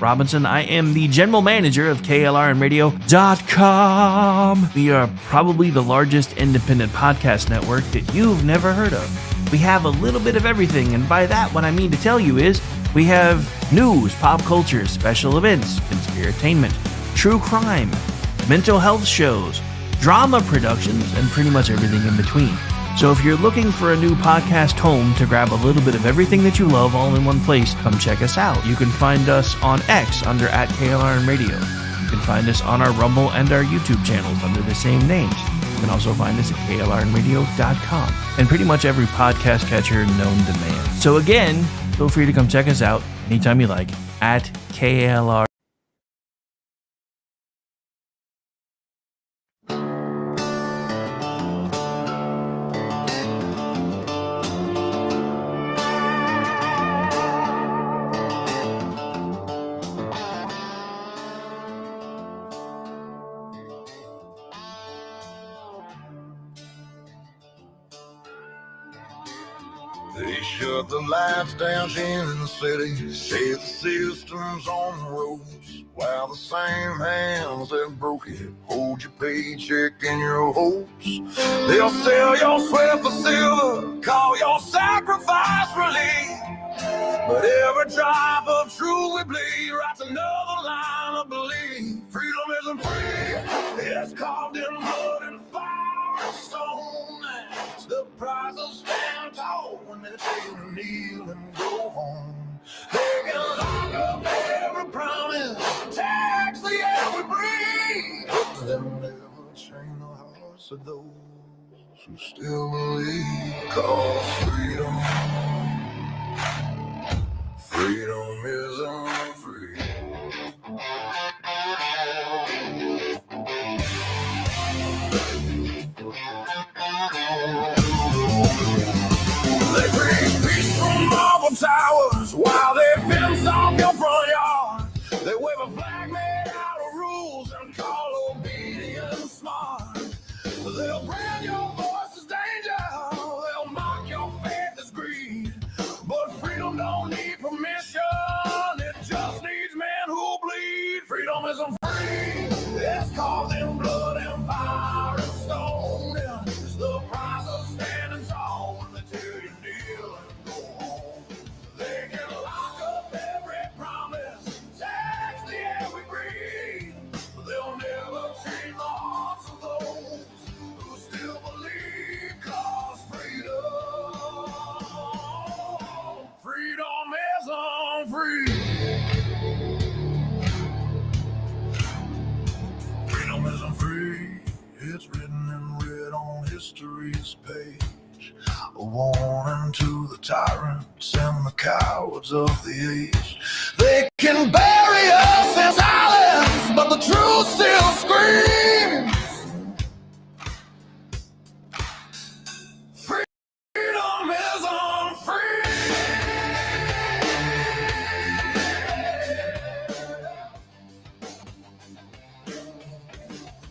Robinson. I am the general manager of KLRNradio.com. We are probably the largest independent podcast network that you've never heard of. We have a little bit of everything, and by that, what I mean to tell you is we have news, pop culture, special events, conspiratainment, true crime, mental health shows, drama productions, and pretty much everything in between. So if you're looking for a new podcast home to grab a little bit of everything that you love all in one place, come check us out. You can find us on X under @KLRNradio. You can find us on our Rumble and our YouTube channels under the same names. You can also find us at KLRNradio.com and pretty much every podcast catcher known to man. So again, feel free to come check us out anytime you like at KLR. They shut the lights down in the city, say the system's on the ropes, while the same hands that broke it hold your paycheck and your hopes. They'll sell your sweat for silver, call your sacrifice relief, but every drop of truth we bleed writes another line of belief. Freedom isn't free, it's carved in blood and fire and stone. It's the price of stand tall when they tell you to kneel and go home. They can lock up every promise, tax the air we breathe, but they'll never change the hearts of those who still believe. 'Cause freedom isn't free. They preach peace from marble towers while they fence off your front yard. They wave a flag made out of rules and call obedience smart. They'll brand your voice as danger, they'll mock your faith as greed. But freedom don't need permission, it just needs men who bleed. Freedom isn't free, it's carved in blood and fire and stone. It's the price of standing tall when they tell you kneel and go home. They can lock up every promise, tax the air we breathe, but they'll never change the hearts of those who still believe. 'Cause freedom isn't free. Freedom isn't free. It's written in red on history's page, a warning to the tyrants and the cowards of the age. They can bury us in silence, but the truth still screams. Freedom isn't free.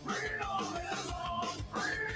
Freedom isn't free.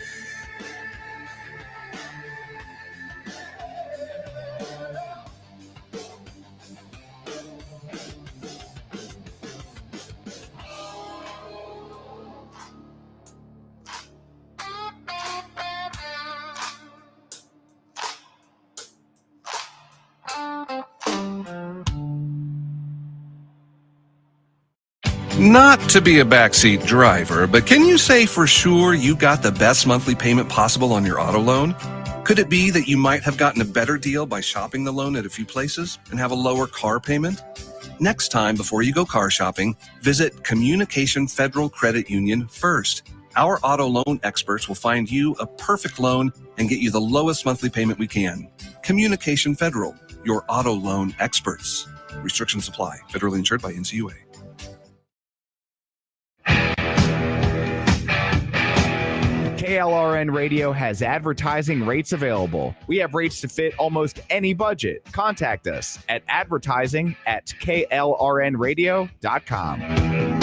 Not to be a backseat driver, but can you say for sure you got the best monthly payment possible on your auto loan? Could it be that you might have gotten a better deal by shopping the loan at a few places and have a lower car payment? Next time, before you go car shopping, visit Communication Federal Credit Union first. Our auto loan experts will find you a perfect loan and get you the lowest monthly payment we can. Communication Federal, your auto loan experts. Restrictions apply. Federally insured by NCUA. KLRN Radio has advertising rates available. We have rates to fit almost any budget. Contact us at advertising@klrnradio.com.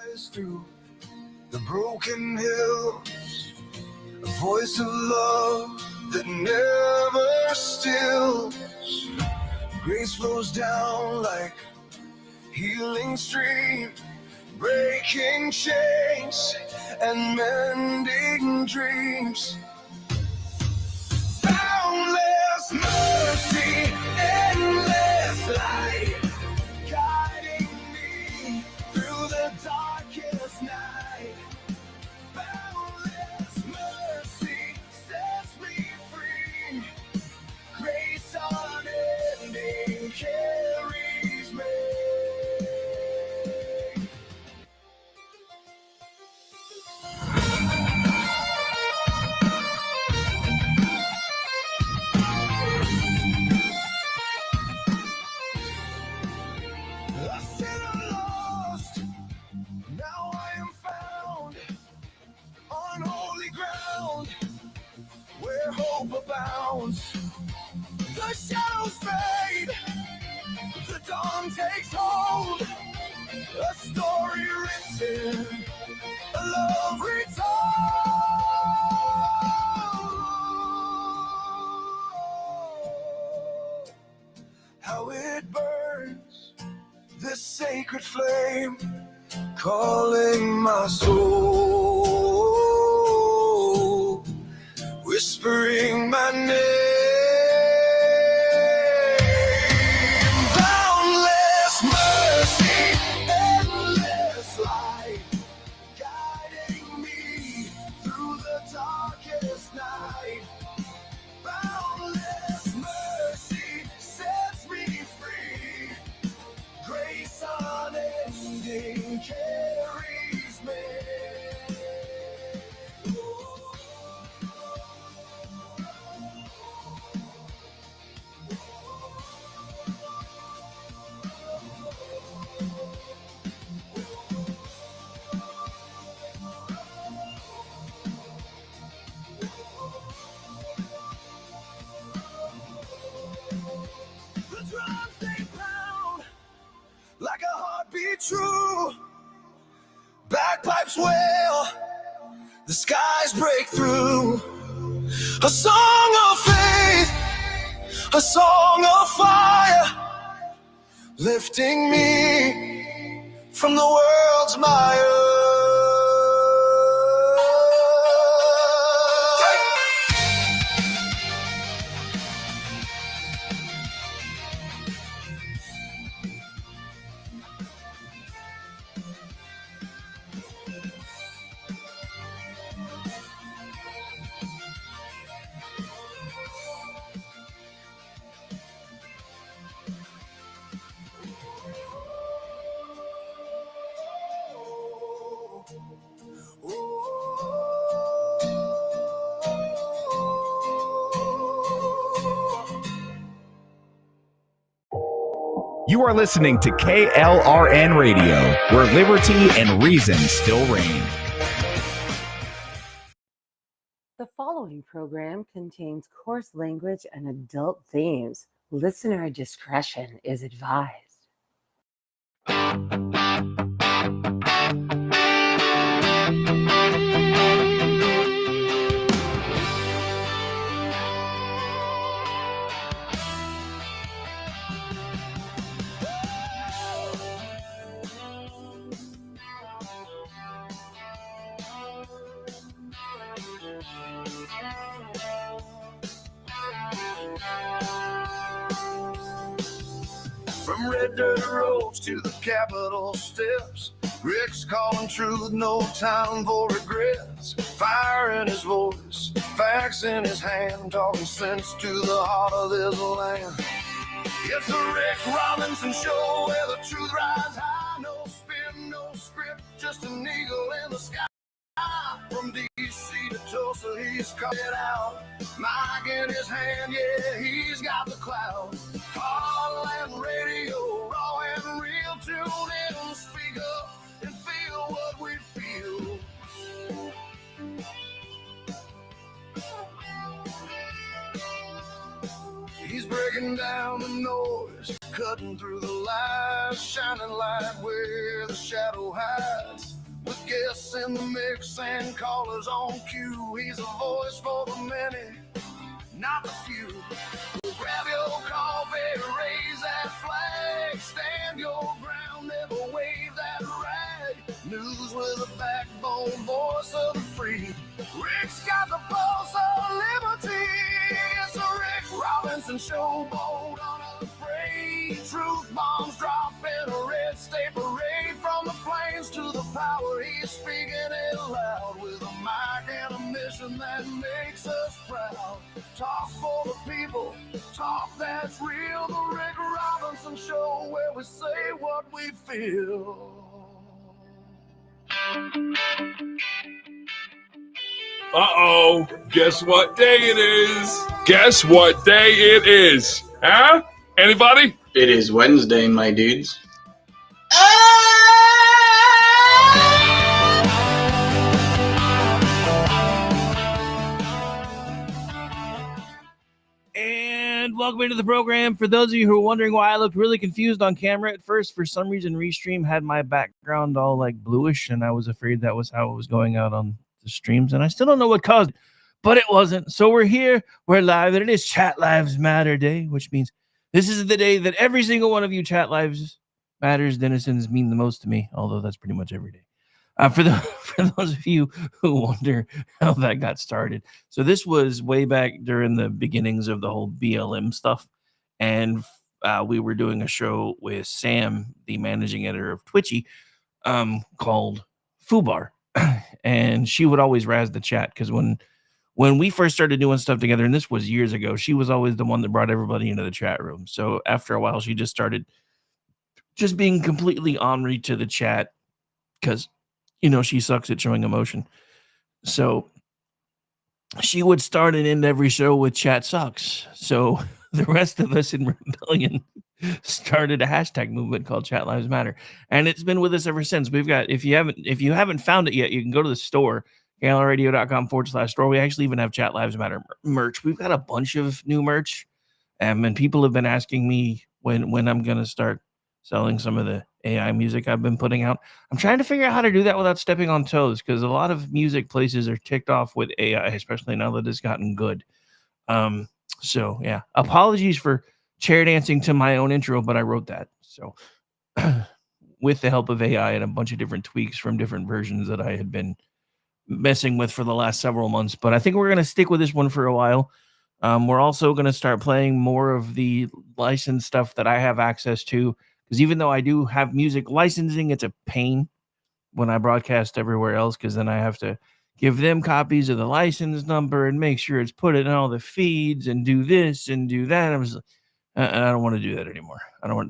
rise through the broken hills, a voice of love that never stills. Grace flows down like healing stream, breaking chains and mending dreams. Boundless mercy, endless light, guiding me through the darkest night. Boundless mercy sets me free. Grace unending carries me. A sinner lost, now I am found on holy ground where hope abounds. The shadows fade, the dawn takes hold, a story written, a love retold. How it burns, this sacred flame, calling my soul, whispering my name. Boundless mercy, endless light, guiding me through the darkest night. Boundless mercy sets me free. Grace unending carries me. The drums they pound like a heartbeat true. Bagpipes wail, the skies break through. A song of faith, a song of fire, lifting me from the world's mire. You are listening to KLRN Radio, where liberty and reason still reign. The following program contains coarse language and adult themes. Listener discretion is advised. From red dirt roads to the Capitol steps, Rick's calling truth, no time for regrets. Fire in his voice, facts in his hand, talking sense to the heart of this land. It's the Rick Robinson Show, where the truth rides high. No spin, no script, just an eagle in the sky. From D.C. to Tulsa, he's caught it out. Mic in his hand, yeah, he's got the clout. Heartland Radio, raw and real, tune in, speak up, and feel what we feel. He's breaking down the noise, cutting through the lies, shining light where the shadow hides. The guests in the mix and callers on cue. He's a voice for the many, not the few. Grab your coffee, raise that flag, stand your ground, never wave that rag. News with a backbone, voice of the free. Rick's got the pulse of liberty. It's a Rick Robinson show, bold, unafraid. Truth bombs drop in a red state parade. From the plains to the power, he's speaking it loud with a mic and a mission that makes us proud. Talk for the people, talk that's real. The Rick Robinson show, where we say what we feel. Uh-oh, guess what day it is? Guess what day it is? Huh? Anybody? It is Wednesday, my dudes. And welcome into the program. For those of you who are wondering why I looked really confused on camera at first, for some reason Restream had my background all like bluish, and I was afraid that was how it was going out on the streams, and I still don't know what caused it, but it wasn't. So we're here, we're live, and it is Chat Lives Matter Day, which means this is the day that every single one of you Chat Lives Matters denizens mean the most to me, although that's pretty much every day. For those of you who wonder how that got started, so this was way back during the beginnings of the whole BLM stuff, and we were doing a show with Sam, the managing editor of Twitchy, called Fubar, and she would always razz the chat because when we first started doing stuff together, and this was years ago, she was always the one that brought everybody into the chat room. So after a while, she just started just being completely ornery to the chat because, you know, she sucks at showing emotion. So she would start and end every show with chat sucks. So the rest of us in Rebellion started a hashtag movement called Chat Lives Matter. And it's been with us ever since. We've got, if you haven't found it yet, you can go to the store, galeradio.com/store. We actually even have Chat Lives Matter merch. We've got a bunch of new merch. And people have been asking me when I'm going to start selling some of the AI music I've been putting out. I'm trying to figure out how to do that without stepping on toes, because a lot of music places are ticked off with AI, especially now that it's gotten good. So yeah, apologies for chair dancing to my own intro, but I wrote that. So with the help of AI and a bunch of different tweaks from different versions that I had been messing with for the last several months, but I think we're going to stick with this one for a while. We're also going to start playing more of the licensed stuff that I have access to, because even though I do have music licensing, it's a pain when I broadcast everywhere else, because then I have to give them copies of the license number and make sure it's put in all the feeds and do this and do that. I don't want to do that anymore.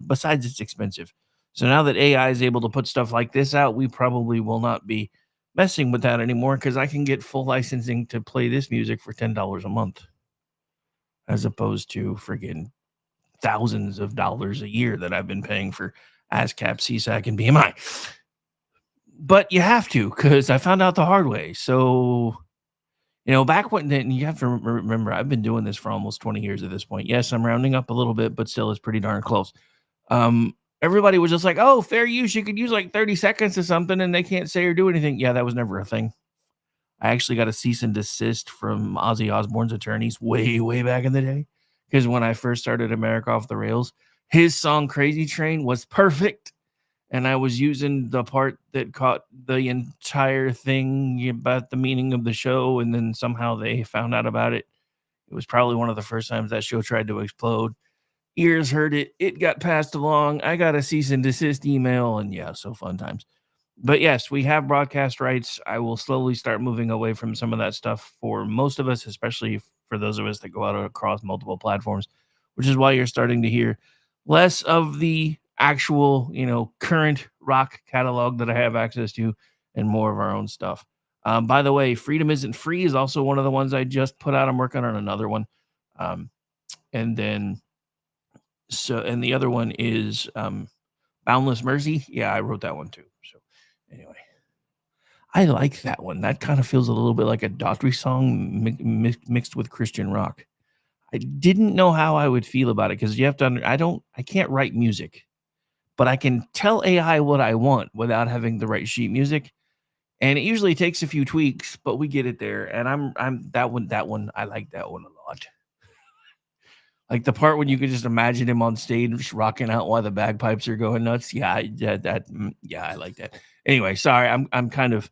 Besides, it's expensive. So now that AI is able to put stuff like this out, we probably will not be messing with that anymore, because I can get full licensing to play this music for $10 a month, as opposed to friggin' thousands of dollars a year that I've been paying for ASCAP, CSAC, and BMI. But you have to, because I found out the hard way. So, you know, back when, and you have to remember, I've been doing this for almost 20 years at this point. Yes, I'm rounding up a little bit, but still it's pretty darn close. Everybody was just like, oh, fair use. You could use like 30 seconds or something and they can't say or do anything. Yeah, that was never a thing. I actually got a cease and desist from Ozzy Osbourne's attorneys way, way back in the day. Because when I first started America Off the Rails, his song Crazy Train was perfect. And I was using the part that caught the entire thing about the meaning of the show. And then somehow they found out about it. It was probably one of the first times that show tried to explode. Ears heard it. It got passed along. I got a cease and desist email. And yeah, so fun times. But yes, we have broadcast rights. I will slowly start moving away from some of that stuff for most of us, especially for those of us that go out across multiple platforms, which is why you're starting to hear less of the actual, you know, current rock catalog that I have access to and more of our own stuff. By the way, Freedom Isn't Free is also one of the ones I just put out. I'm working on another one. And the other one is Boundless Mercy. Yeah, I wrote that one too. So anyway, I like that one. That kind of feels a little bit like a Daughtry song mixed with Christian rock. I didn't know how I would feel about it, because you have to I can't write music, but I can tell AI what I want without having to write sheet music. And it usually takes a few tweaks, but we get it there. And I'm that one. I like that one a lot. Like the part when you can just imagine him on stage rocking out while the bagpipes are going nuts. Yeah, I like that. Anyway, sorry, I'm kind of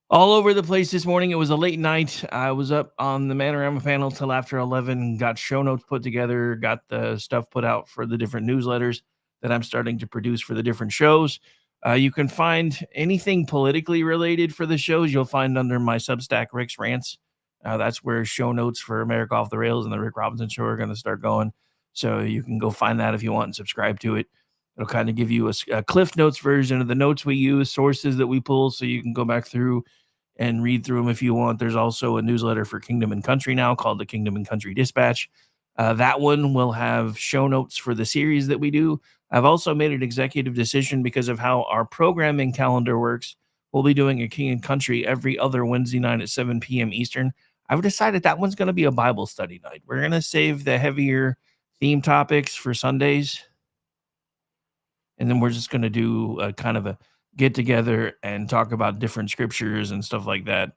all over the place this morning. It was a late night. I was up on the Manorama panel till after 11, got show notes put together, got the stuff put out for the different newsletters that I'm starting to produce for the different shows. You can find anything politically related for the shows. You'll find under my Substack, Rick's Rants. That's where show notes for America Off the Rails and the Rick Robinson Show are going to start going. So you can go find that if you want and subscribe to it. It'll kind of give you a Cliff Notes version of the notes we use, sources that we pull, so you can go back through and read through them if you want. There's also a newsletter for Kingdom and Country now called the Kingdom and Country Dispatch. That one will have show notes for the series that we do. I've also made an executive decision because of how our programming calendar works. We'll be doing a King and Country every other Wednesday night at 7 p.m. Eastern. I've decided that one's going to be a Bible study night. We're going to save the heavier theme topics for Sundays. And then we're just going to do a kind of a get together and talk about different scriptures and stuff like that.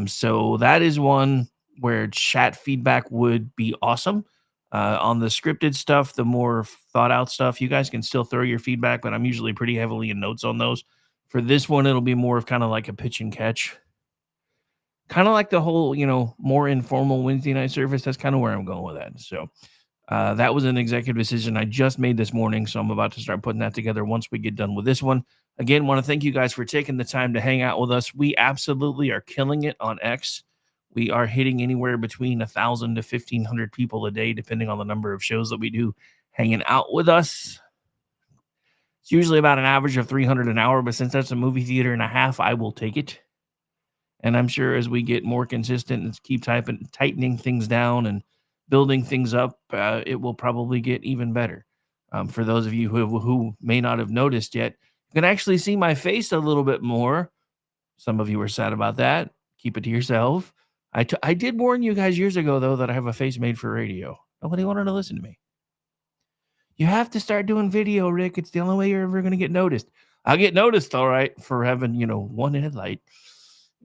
So that is one where chat feedback would be awesome. On the scripted stuff, the more thought out stuff, you guys can still throw your feedback, but I'm usually pretty heavily in notes on those. For this one, it'll be more of kind of like a pitch and catch. Kind of like the whole, more informal Wednesday night service. That's kind of where I'm going with that. So that was an executive decision I just made this morning. So I'm about to start putting that together once we get done with this one. Again, want to thank you guys for taking the time to hang out with us. We absolutely are killing it on X. We are hitting anywhere between 1,000 to 1,500 people a day, depending on the number of shows that we do hanging out with us. It's usually about an average of 300 an hour, but since that's a movie theater and a half, I will take it. And I'm sure as we get more consistent and keep tightening things down and building things up, it will probably get even better. For those of you who may not have noticed yet, you can actually see my face a little bit more. Some of you were sad about that. Keep it to yourself. I did warn you guys years ago, though, that I have a face made for radio. Nobody wanted to listen to me. You have to start doing video, Rick. It's the only way you're ever going to get noticed. I'll get noticed, all right, for having, one headlight.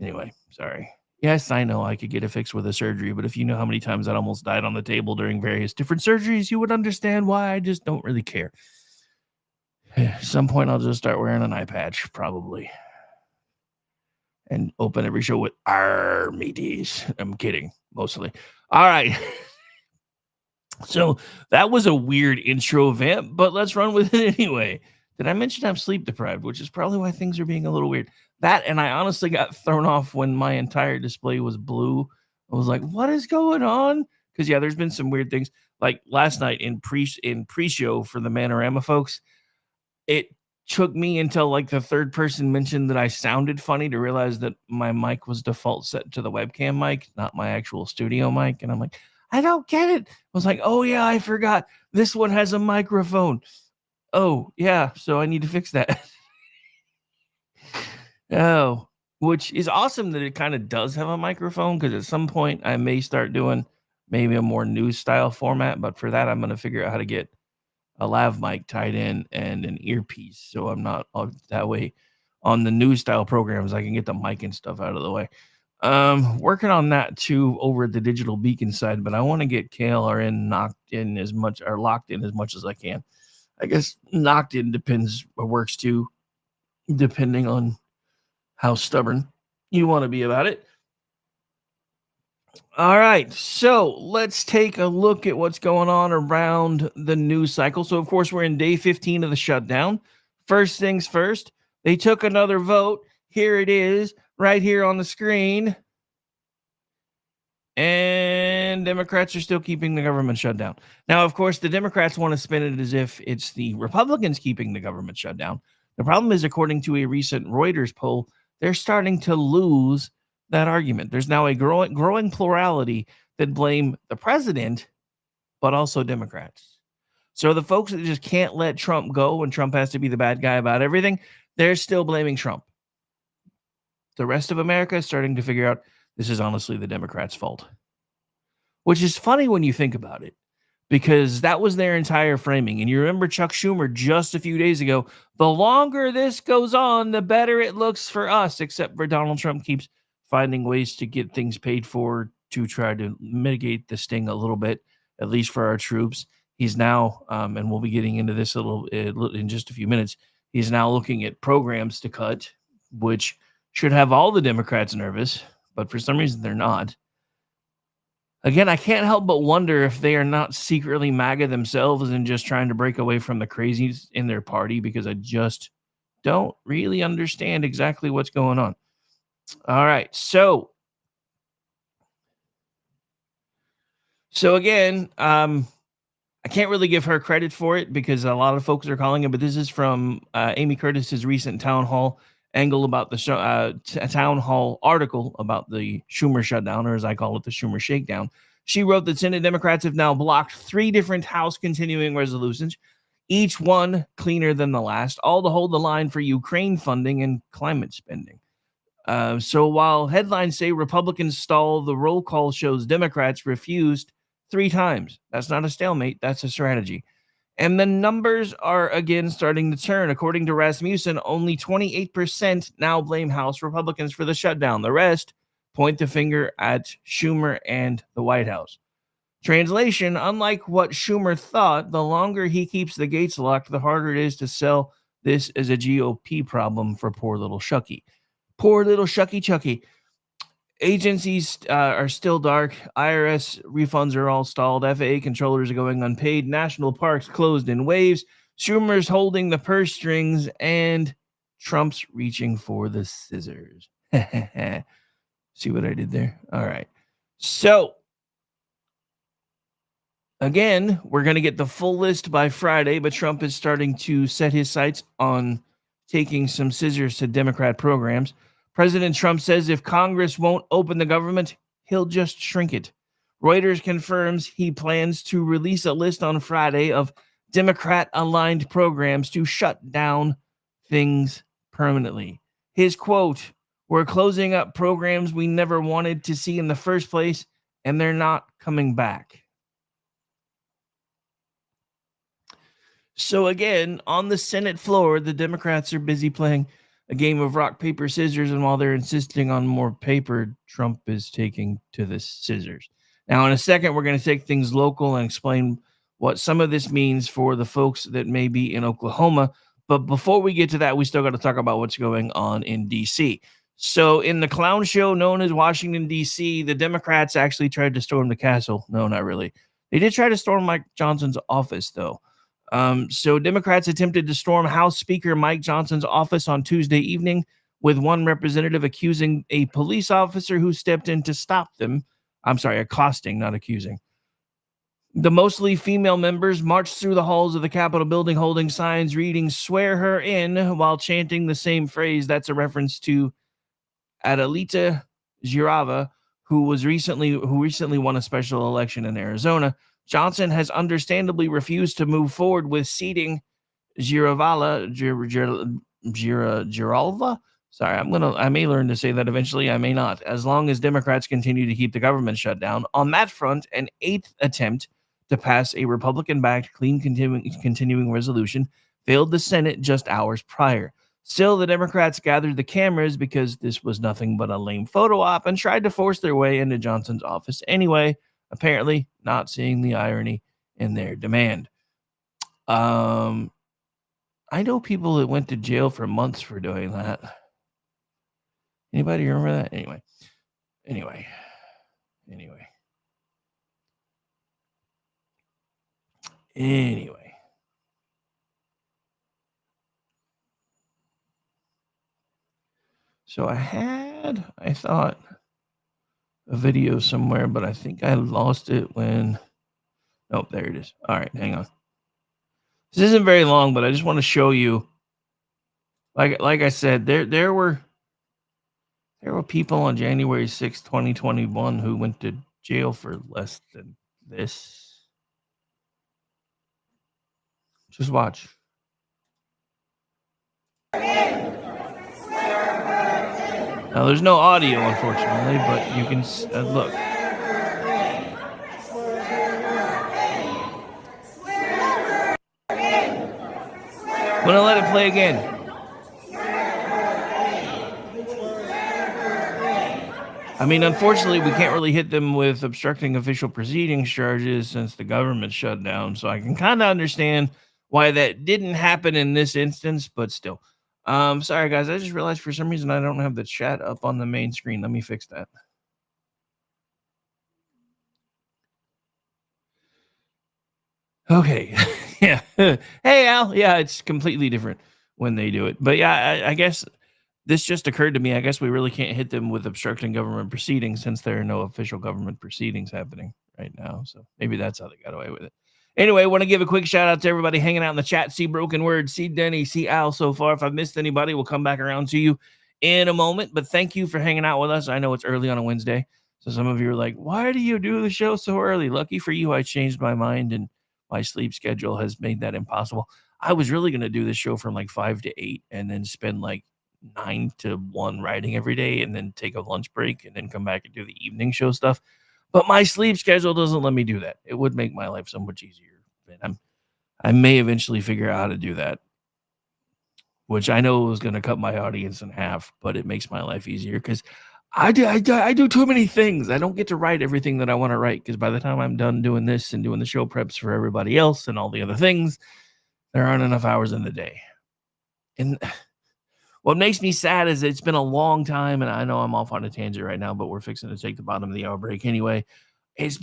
Anyway, sorry. Yes, I know I could get it fixed with a surgery, but if you know how many times I almost died on the table during various different surgeries, you would understand why I just don't really care. At some point, I'll just start wearing an eye patch, probably. And open every show with "our mateys." I'm kidding, mostly. All right. So that was a weird intro event, but let's run with it anyway. Did I mention I'm sleep deprived, which is probably why things are being a little weird? That, and I honestly got thrown off when my entire display was blue. I was like, what is going on? Because, yeah, there's been some weird things. Like last night in pre-show for the Manorama folks, it took me until like the third person mentioned that I sounded funny to realize that my mic was default set to the webcam mic, not my actual studio mic. And I'm like, I don't get it. I was like, oh, yeah, I forgot. This one has a microphone. Oh, yeah, so I need to fix that. Oh, which is awesome that it kind of does have a microphone, because at some point I may start doing maybe a more news style format. But for that, I'm going to figure out how to get a lav mic tied in and an earpiece. So I'm not that way on the news style programs. I can get the mic and stuff out of the way. Working on that too over at the Digital Beacon side, but I want to get KLRN locked in as much as I can. I guess knocked in depends or works too, depending on how stubborn you want to be about it. All right, so let's take a look at what's going on around the news cycle. So, of course, we're in day 15 of the shutdown. First things first, they took another vote. Here it is, right here on the screen. And Democrats are still keeping the government shut down. Now, of course, the Democrats want to spin it as if it's the Republicans keeping the government shut down. The problem is, according to a recent Reuters poll, they're starting to lose that argument. There's now a growing plurality that blame the president, but also Democrats. So the folks that just can't let Trump go and Trump has to be the bad guy about everything, they're still blaming Trump. The rest of America is starting to figure out this is honestly the Democrats' fault, which is funny when you think about it, because that was their entire framing. And you remember Chuck Schumer just a few days ago, the longer this goes on, the better it looks for us, except for Donald Trump keeps finding ways to get things paid for to try to mitigate the sting a little bit, at least for our troops. He's now, and we'll be getting into this a little in just a few minutes, he's now looking at programs to cut, which should have all the Democrats nervous, but for some reason they're not. Again, I can't help but wonder if they are not secretly MAGA themselves and just trying to break away from the crazies in their party, because I just don't really understand exactly what's going on. All right, so again, I can't really give her credit for it because a lot of folks are calling it, but this is from Amy Curtis's recent Townhall angle about the Townhall article about the Schumer shutdown, or as I call it, the Schumer shakedown. She wrote that Senate Democrats have now blocked 3 different House continuing resolutions, each one cleaner than the last, all to hold the line for Ukraine funding and climate spending. So while headlines say Republicans stall, the roll call shows Democrats refused 3 times. That's not a stalemate. That's a strategy. And the numbers are again starting to turn. According to Rasmussen, only 28% now blame House Republicans for the shutdown. The rest point the finger at Schumer and the White House. Translation, unlike what Schumer thought, the longer he keeps the gates locked, the harder it is to sell this as a GOP problem for poor little Shucky. Poor little Shucky Chucky. Agencies are still dark. IRS refunds are all stalled. FAA controllers are going unpaid. National parks closed in waves. Schumer's holding the purse strings, and Trump's reaching for the scissors. See what I did there? All right. So, again, we're going to get the full list by Friday, but Trump is starting to set his sights on taking some scissors to Democrat programs. President Trump says if Congress won't open the government, he'll just shrink it. Reuters confirms he plans to release a list on Friday of Democrat-aligned programs to shut down things permanently. His quote, "We're closing up programs we never wanted to see in the first place, and they're not coming back." So again, on the Senate floor, the Democrats are busy playing a game of rock, paper, scissors, and while they're insisting on more paper, Trump is taking to the scissors. Now, in a second, we're going to take things local and explain what some of this means for the folks that may be in Oklahoma. But before we get to that, we still got to talk about what's going on in D.C. So in the clown show known as Washington, D.C., the Democrats actually tried to storm the castle. No, not really. They did try to storm Mike Johnson's office, though. So Democrats attempted to storm House Speaker Mike Johnson's office on Tuesday evening, with one representative accusing a police officer who stepped in to stop them. I'm sorry, accosting, not accusing. The mostly female members marched through the halls of the Capitol building holding signs reading "Swear her in" while chanting the same phrase. That's a reference to Adelita Girava, who recently won a special election in Arizona. Johnson has understandably refused to move forward with seating Giralva. Sorry, I may learn to say that eventually. I may not. As long as Democrats continue to keep the government shut down. On that front, an 8th attempt to pass a Republican-backed clean continuing resolution failed the Senate just hours prior. Still, the Democrats gathered the cameras because this was nothing but a lame photo op and tried to force their way into Johnson's office anyway, apparently not seeing the irony in their demand. I know people that went to jail for months for doing that. Anybody remember that? Anyway. So I thought a video somewhere, but I think I lost it when, nope, there it is. All right, hang on. This isn't very long, but I just want to show you, like I said, there were people on January 6th, 2021 who went to jail for less than this. Just watch. Now, there's no audio, unfortunately, but you can look. gonna let it play again. I mean, unfortunately, we can't really hit them with obstructing official proceedings charges since the government shut down. So I can kind of understand why that didn't happen in this instance, but still. Sorry guys, I just realized for some reason I don't have the chat up on the main screen. Let me fix that. Okay. Yeah. Hey Al. Yeah, it's completely different when they do it. But yeah, I guess this just occurred to me. I guess we really can't hit them with obstructing government proceedings since there are no official government proceedings happening right now. So maybe that's how they got away with it. Anyway, I want to give a quick shout out to everybody hanging out in the chat. See Broken Word, see Denny, see Al so far. If I've missed anybody, we'll come back around to you in a moment. But thank you for hanging out with us. I know it's early on a Wednesday. So some of you are like, why do you do the show so early? Lucky for you, I changed my mind and my sleep schedule has made that impossible. I was really going to do this show from like 5 to 8 and then spend like 9 to 1 writing every day and then take a lunch break and then come back and do the evening show stuff. But my sleep schedule doesn't let me do that. It would make my life so much easier. And I may eventually figure out how to do that, which I know is going to cut my audience in half, but it makes my life easier because I do too many things. I don't get to write everything that I want to write because by the time I'm done doing this and doing the show preps for everybody else and all the other things, there aren't enough hours in the day. And what makes me sad is it's been a long time, and I know I'm off on a tangent right now, but we're fixing to take the bottom of the hour break anyway. It's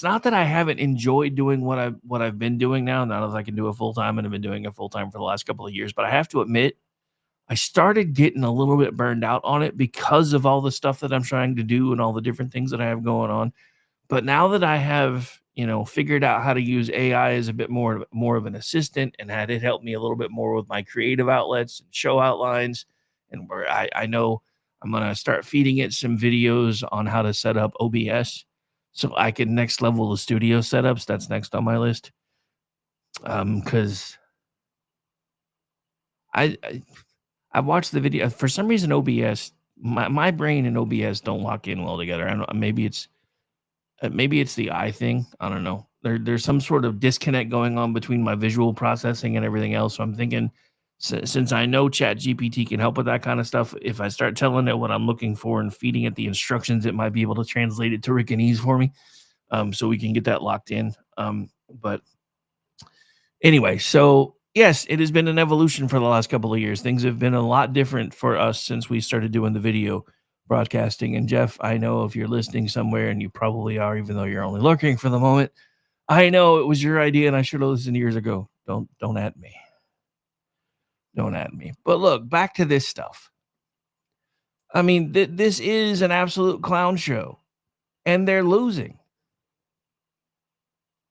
not that I haven't enjoyed doing what I've been doing now that I can do it full time, and I've been doing it full time for the last couple of years. But I have to admit, I started getting a little bit burned out on it because of all the stuff that I'm trying to do and all the different things that I have going on. But now that I have, figured out how to use AI as a bit more of an assistant and had it help me a little bit more with my creative outlets and show outlines, and where I know I'm going to start feeding it some videos on how to set up OBS so I can next level the studio setups. That's next on my list. Because I watched the video. For some reason, OBS, my brain and OBS don't lock in well together. I don't know, maybe it's the eye thing. I don't know. There's some sort of disconnect going on between my visual processing and everything else. So I'm thinking, since I know ChatGPT can help with that kind of stuff, if I start telling it what I'm looking for and feeding it the instructions, it might be able to translate it to Rickanese for me, so we can get that locked in. But anyway, so yes, it has been an evolution for the last couple of years. Things have been a lot different for us since we started doing the video broadcasting. And Jeff, I know if you're listening somewhere, and you probably are, even though you're only lurking for the moment, I know it was your idea and I should have listened years ago. Don't at me. Don't at me. But look, back to this stuff. I mean, this is an absolute clown show, and they're losing.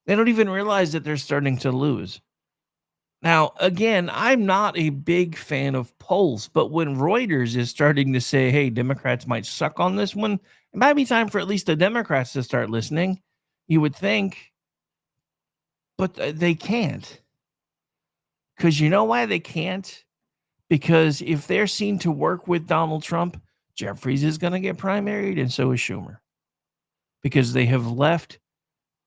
They don't even realize that they're starting to lose. Now, again, I'm not a big fan of polls, but when Reuters is starting to say, hey, Democrats might suck on this one, it might be time for at least the Democrats to start listening, you would think. But they can't. Because you know why they can't? Because if they're seen to work with Donald Trump, Jeffries is going to get primaried, and so is Schumer. Because they've left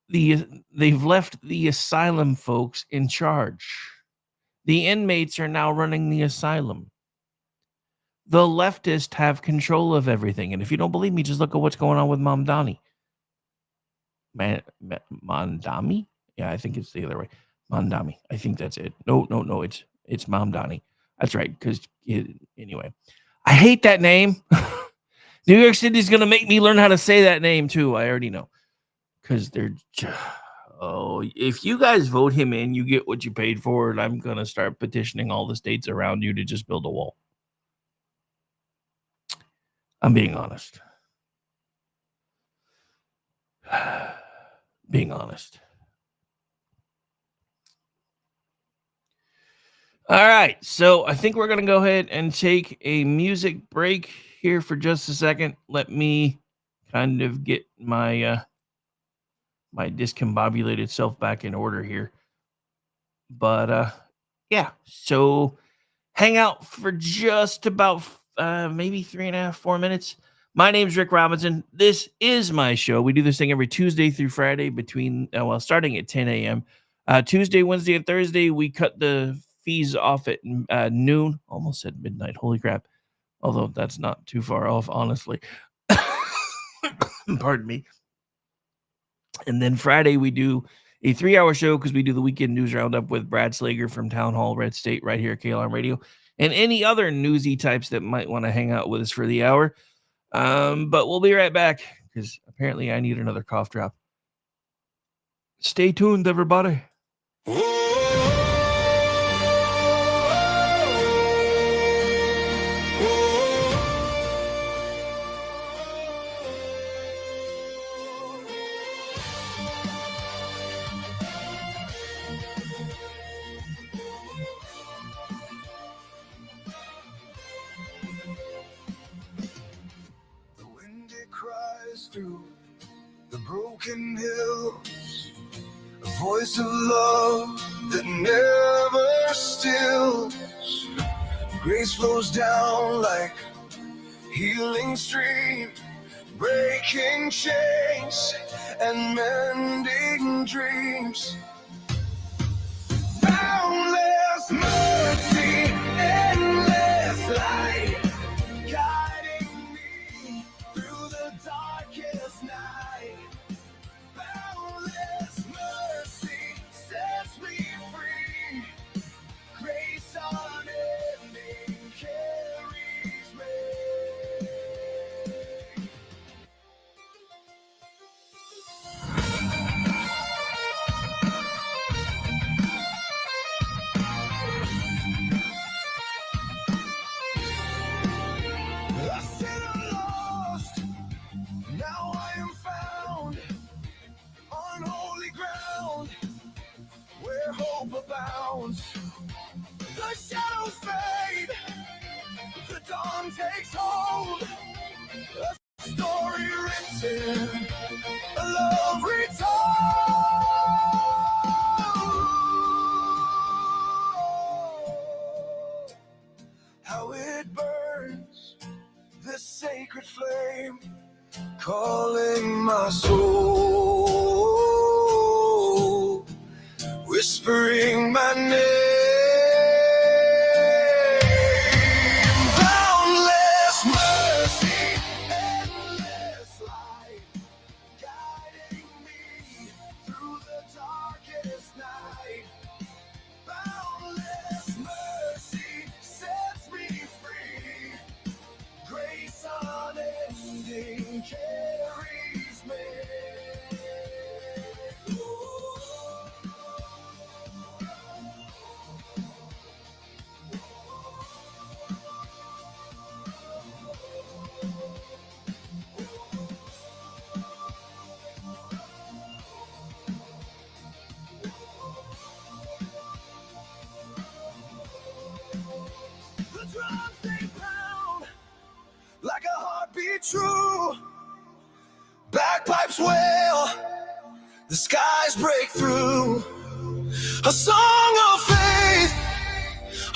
the asylum folks in charge. The inmates are now running the asylum. The leftists have control of everything. And if you don't believe me, just look at what's going on with Mamdani. Mamdani? Yeah, I think it's the other way. Mamdani. I think that's it. No. It's Mamdani. That's right. Because anyway, I hate that name. New York City's going to make me learn how to say that name too. I already know. Because they're... if you guys vote him in, you get what you paid for, and I'm going to start petitioning all the states around you to just build a wall. I'm being honest. Being honest. All right, so I think we're going to go ahead and take a music break here for just a second. Let me kind of get my my discombobulated self back in order here. But yeah, so hang out for just about maybe 3.5, 4 minutes. My name's Rick Robinson. This is my show. We do this thing every Tuesday through Friday between starting at 10 a.m. Tuesday, Wednesday, and Thursday, we cut the fees off at noon. Almost said midnight. Holy crap. Although that's not too far off, honestly. Pardon me. And then Friday, we do a 3-hour show because we do the weekend news roundup with Brad Slager from Townhall, Red State, right here at KLRM Radio, and any other newsy types that might want to hang out with us for the hour. But we'll be right back because apparently I need another cough drop. Stay tuned, everybody. Through the broken hills, a voice of love that never stills. Grace flows down like healing stream, breaking chains and mending dreams. Boundless mercy, endless light, guiding me through the darkest night. Boundless mercy sets me free. Grace unending carries me. A sinner lost, now I am found on holy ground where hope abounds. The shadows fade, the dawn takes hold. A story written, a love retold. How it burns, this sacred flame, calling my soul, whispering my name. Boundless mercy, endless light, guiding me through the darkest night. Boundless mercy sets me free. Grace unending carries me. The drums they pound like a heartbeat true. Bagpipes wail, the skies break through. A song of faith,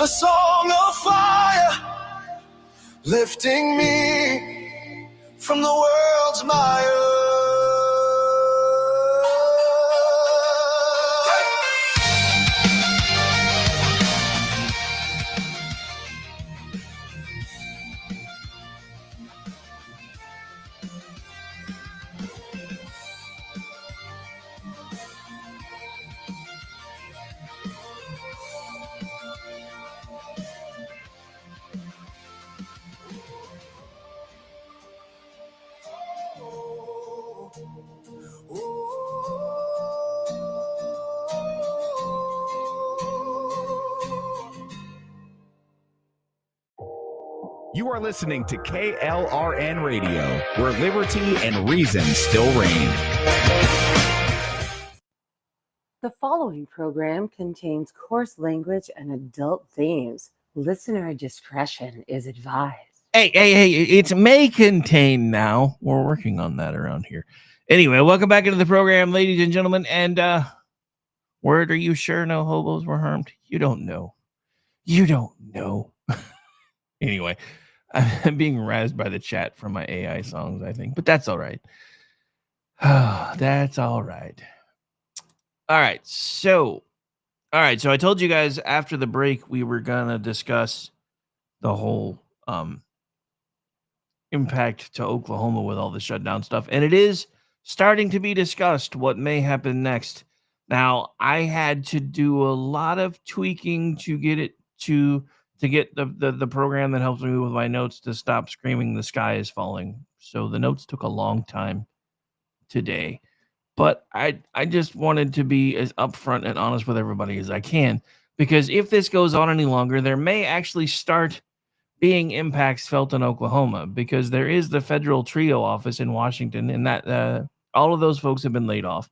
a song of fire, lifting me from the world's mire. You are listening to KLRN Radio, where liberty and reason still reign. The following program contains coarse language and adult themes. Listener discretion is advised. Hey, it's may contain now. We're working on that around here. Anyway, welcome back into the program, ladies and gentlemen. And word, are you sure no hobos were harmed? You don't know. You don't know. Anyway, I'm being razzed by the chat from my AI songs, I think. But that's all right. That's all right. All right, so All right, so I told you guys after the break we were gonna discuss the whole impact to Oklahoma with all the shutdown stuff, and it is starting to be discussed what may happen next. Now, I had to do a lot of tweaking to get it to get the program that helps me with my notes to stop screaming the sky is falling. So the notes took a long time today. But I just wanted to be as upfront and honest with everybody as I can, because if this goes on any longer, there may actually start being impacts felt in Oklahoma, because there is the federal TRIO office in Washington, and that all of those folks have been laid off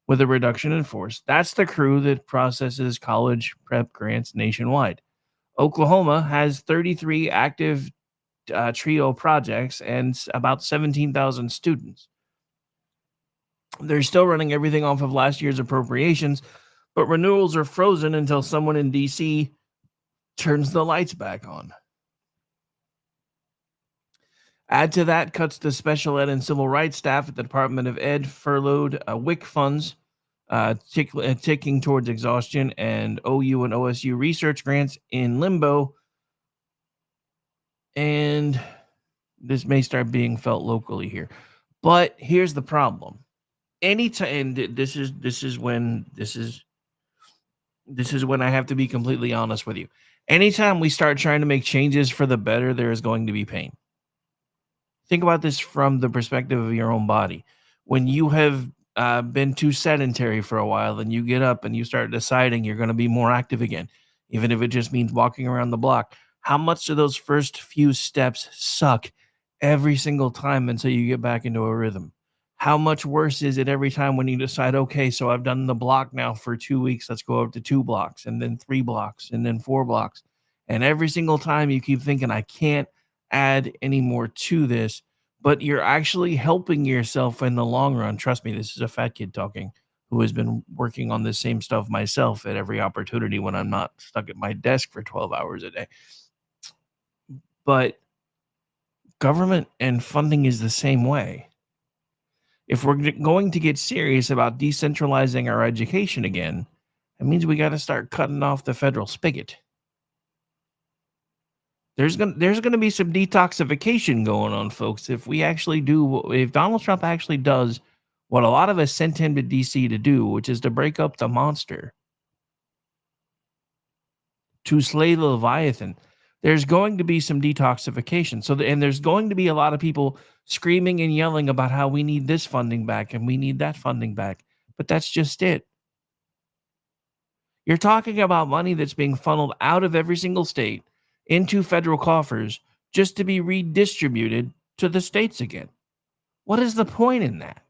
with a reduction in force. That's the crew that processes college prep grants nationwide. Oklahoma has 33 active TRIO projects and about 17,000 students. They're still running everything off of last year's appropriations, but renewals are frozen until someone in DC turns the lights back on. Add to that cuts to special ed and civil rights staff at the Department of Ed, furloughed, WIC funds ticking towards exhaustion, and OU and OSU research grants in limbo. And this may start being felt locally here. But here's the problem. Anytime, and this is when I have to be completely honest with you. Anytime we start trying to make changes for the better, there is going to be pain. Think about this from the perspective of your own body. When you have been too sedentary for a while, and you get up and you start deciding you're going to be more active again, even if it just means walking around the block, how much do those first few steps suck every single time until you get back into a rhythm? How much worse is it every time when you decide, okay, so I've done the block now for 2 weeks, let's go up to 2 blocks, and then 3 blocks, and then 4 blocks. And every single time you keep thinking, I can't add any more to this, but you're actually helping yourself in the long run. Trust me, this is a fat kid talking who has been working on this same stuff myself at every opportunity when I'm not stuck at my desk for 12 hours a day. But government and funding is the same way. If we're going to get serious about decentralizing our education again, that means we got to start cutting off the federal spigot. There's going to be some detoxification going on, folks. If Donald Trump actually does what a lot of us sent him to DC to do, which is to break up the monster, to slay the Leviathan, there's going to be some detoxification. And there's going to be a lot of people screaming and yelling about how we need this funding back and we need that funding back. But that's just it. You're talking about money that's being funneled out of every single state into federal coffers just to be redistributed to the states again. What is the point in that?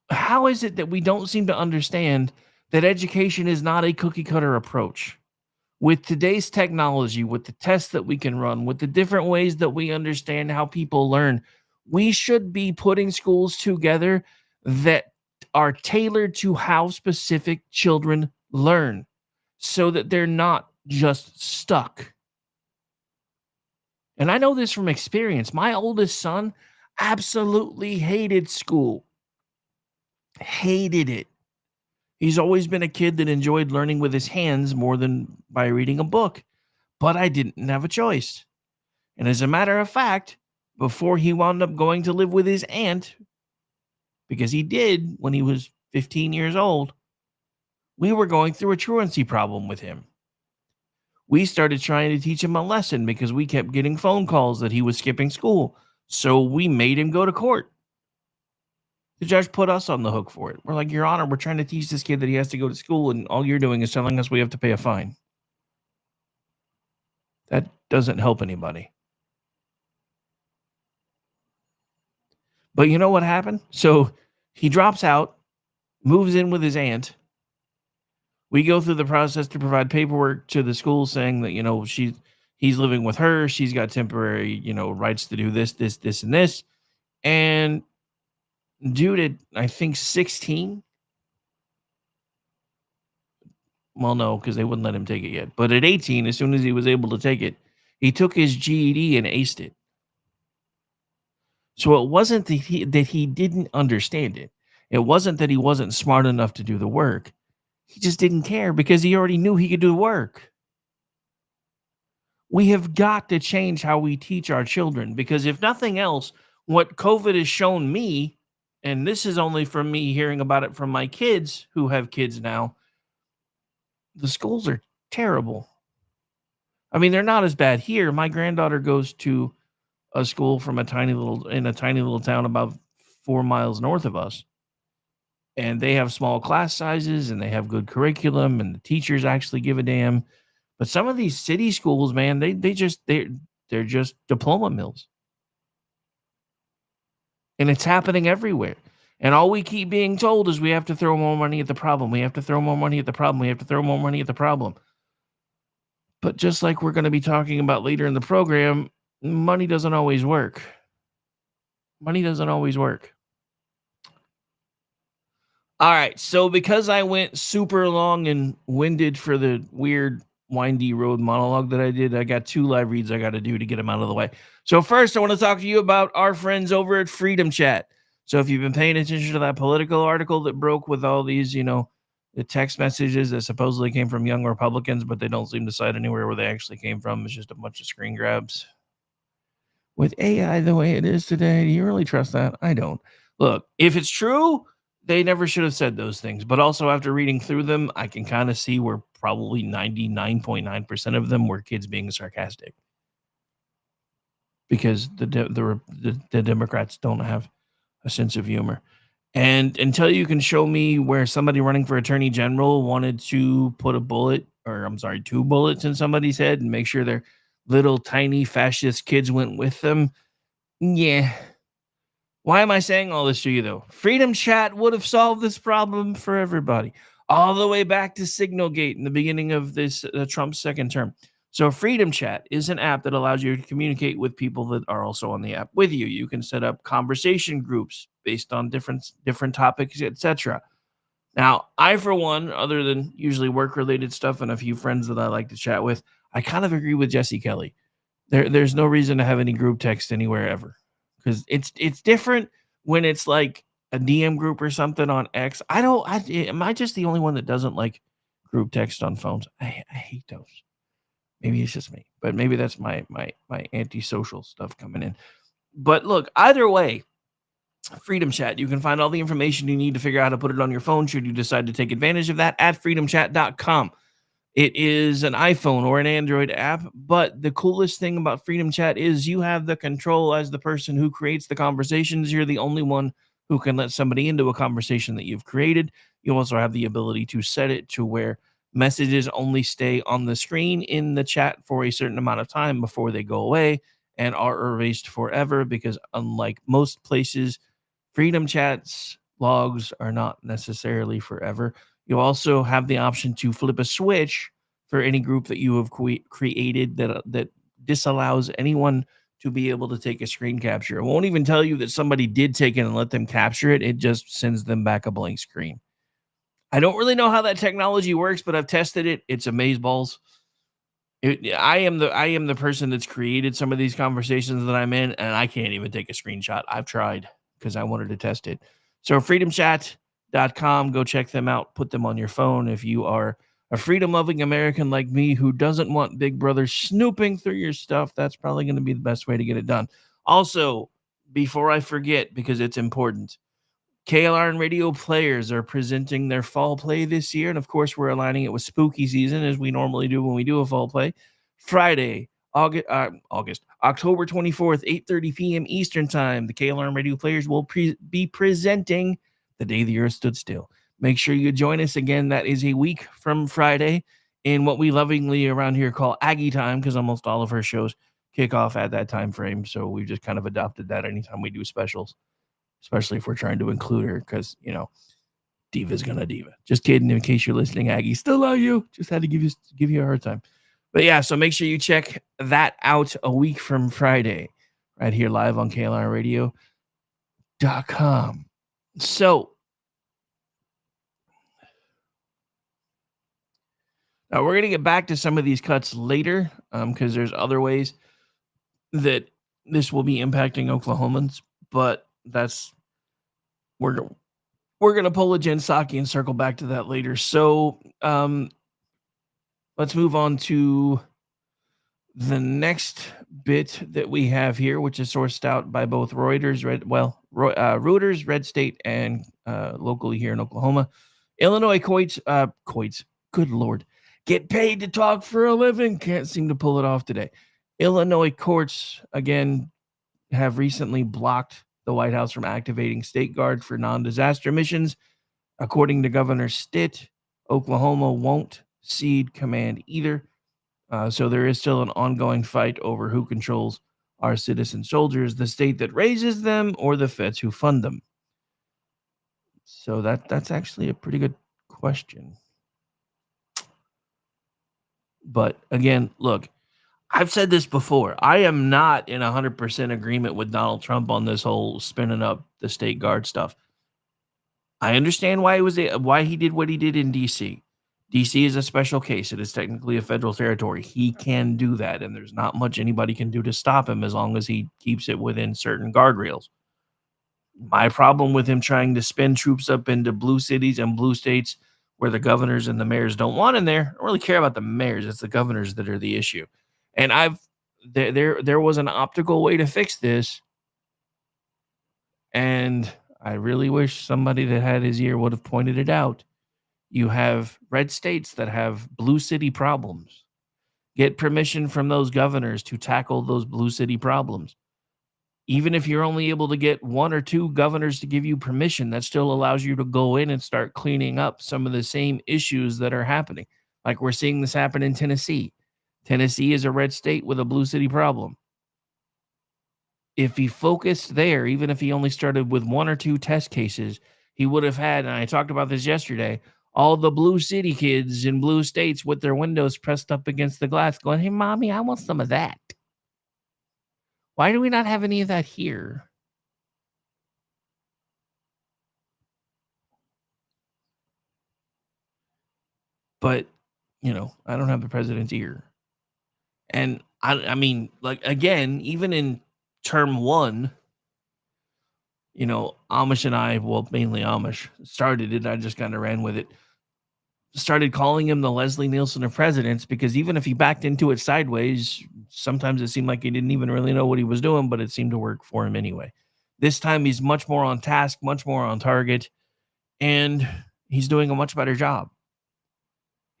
How is it that we don't seem to understand that education is not a cookie cutter approach? With today's technology, with the tests that we can run, with the different ways that we understand how people learn, we should be putting schools together that are tailored to how specific children learn, so that they're not just stuck. And I know this from experience. My oldest son absolutely hated school. Hated it. He's always been a kid that enjoyed learning with his hands more than by reading a book. But I didn't have a choice. And as a matter of fact, before he wound up going to live with his aunt, because he did when he was 15 years old, we were going through a truancy problem with him. We started trying to teach him a lesson because we kept getting phone calls that he was skipping school. So we made him go to court. The judge put us on the hook for it. We're like, Your Honor, we're trying to teach this kid that he has to go to school, and all you're doing is telling us we have to pay a fine. That doesn't help anybody. But you know what happened? So he drops out, moves in with his aunt. We go through the process to provide paperwork to the school saying that, he's living with her. She's got temporary, rights to do this, and this. And dude at, I think, 16. Well, no, because they wouldn't let him take it yet. But at 18, as soon as he was able to take it, he took his GED and aced it. So it wasn't that he didn't understand it. It wasn't that he wasn't smart enough to do the work. He just didn't care because he already knew he could do the work. We have got to change how we teach our children because if nothing else, what COVID has shown me, and this is only from me hearing about it from my kids who have kids now, the schools are terrible. I mean, they're not as bad here. My granddaughter goes to a school from a tiny little town about 4 miles north of us. And they have small class sizes and they have good curriculum and the teachers actually give a damn. But some of these city schools, man, they're just diploma mills. And it's happening everywhere. And all we keep being told is we have to throw more money at the problem. We have to throw more money at the problem. We have to throw more money at the problem. But just like we're going to be talking about later in the program, money doesn't always work. Money doesn't always work. All right. So because I went super long and winded for the weird windy road monologue that I did, I got 2 live reads I got to do to get them out of the way. So first, I want to talk to you about our friends over at Freedom Chat. So if you've been paying attention to that Political article that broke with all these, the text messages that supposedly came from young Republicans, but they don't seem to cite anywhere where they actually came from. It's just a bunch of screen grabs. With AI the way it is today, do you really trust that? I don't. Look, if it's true, they never should have said those things. But also after reading through them, I can kind of see where probably 99.9% of them were kids being sarcastic. Because the Democrats don't have a sense of humor. And until you can show me where somebody running for attorney general wanted to put 2 bullets in somebody's head and make sure their little tiny fascist kids went with them. Yeah. Why am I saying all this to you, though? Freedom Chat would have solved this problem for everybody. All the way back to Signalgate in the beginning of Trump's second term. So Freedom Chat is an app that allows you to communicate with people that are also on the app with you. You can set up conversation groups based on different topics, etc. Now, I, for one, other than usually work-related stuff and a few friends that I like to chat with, I kind of agree with Jesse Kelly. There's no reason to have any group text anywhere ever. Because it's different when it's like a DM group or something on X. Am I just the only one that doesn't like group text on phones? I hate those. Maybe it's just me, but maybe that's my antisocial stuff coming in. But look, either way, Freedom Chat, you can find all the information you need to figure out how to put it on your phone should you decide to take advantage of that at freedomchat.com. It is an iPhone or an Android app, but the coolest thing about Freedom Chat is you have the control as the person who creates the conversations. You're the only one who can let somebody into a conversation that you've created. You also have the ability to set it to where messages only stay on the screen in the chat for a certain amount of time before they go away and are erased forever, because unlike most places, Freedom Chat's logs are not necessarily forever. You also have the option to flip a switch for any group that you have created that disallows anyone to be able to take a screen capture. It won't even tell you that somebody did take it and let them capture it. It just sends them back a blank screen. I don't really know how that technology works, but I've tested it. It's amazeballs. I am the person that's created some of these conversations that I'm in, and I can't even take a screenshot. I've tried because I wanted to test it. So freedomchat.com, go check them out. Put them on your phone if you are a freedom-loving American like me who doesn't want Big Brother snooping through your stuff. That's probably going to be the best way to get it done. Also, before I forget, because it's important, KLR and Radio Players are presenting their fall play this year. And of course, we're aligning it with spooky season as we normally do when we do a fall play. Friday, October 24th, 8:30 p.m. Eastern Time, the KLR and Radio Players will be presenting The Day the Earth Stood Still. Make sure you join us again. That is a week from Friday in what we lovingly around here call Aggie time, because almost all of her shows kick off at that time frame. So we've just kind of adopted that anytime we do specials. Especially if we're trying to include her, because, Diva's gonna diva. Just kidding, in case you're listening, Aggie. Still love you. Just had to give you a hard time. But yeah, so make sure you check that out a week from Friday, right here live on KLRradio.com. So now we're gonna get back to some of these cuts later, because there's other ways that this will be impacting Oklahomans, but we're We're going to pull a Jen Psaki and circle back to that later. So let's move on to the next bit that we have here, which is sourced out by both Reuters, Reuters, Red State, and locally here in Oklahoma. Illinois coits, good Lord, get paid to talk for a living. Can't seem to pull it off today. Illinois courts, again, have recently blocked the White House from activating State Guard for non-disaster missions. According to Governor Stitt, Oklahoma won't cede command either. So there is still an ongoing fight over who controls our citizen soldiers, the state that raises them or the feds who fund them. So that's actually a pretty good question. But again, look, I've said this before. I am not in 100% agreement with Donald Trump on this whole spinning up the state guard stuff. I understand why he did what he did in D.C. D.C. is a special case. It is technically a federal territory. He can do that, and there's not much anybody can do to stop him as long as he keeps it within certain guardrails. My problem with him trying to spin troops up into blue cities and blue states where the governors and the mayors don't want in there, I don't really care about the mayors. It's the governors that are the issue. And there was an optical way to fix this, and I really wish somebody that had his ear would have pointed it out. You have red states that have blue city problems. Get permission from those governors to tackle those blue city problems. Even if you're only able to get one or two governors to give you permission, that still allows you to go in and start cleaning up some of the same issues that are happening. Like we're seeing this happen in Tennessee. Tennessee is a red state with a blue city problem. If he focused there, even if he only started with one or two test cases, he would have had, and I talked about this yesterday, all the blue city kids in blue states with their windows pressed up against the glass going, hey, mommy, I want some of that. Why do we not have any of that here? But, I don't have the president's ear. And I mean, like, again, even in term one, Amish and I, well, mainly Amish, started it. I just kind of ran with it. Started calling him the Leslie Nielsen of presidents because even if he backed into it sideways, sometimes it seemed like he didn't even really know what he was doing, but it seemed to work for him anyway. This time he's much more on task, much more on target, and he's doing a much better job.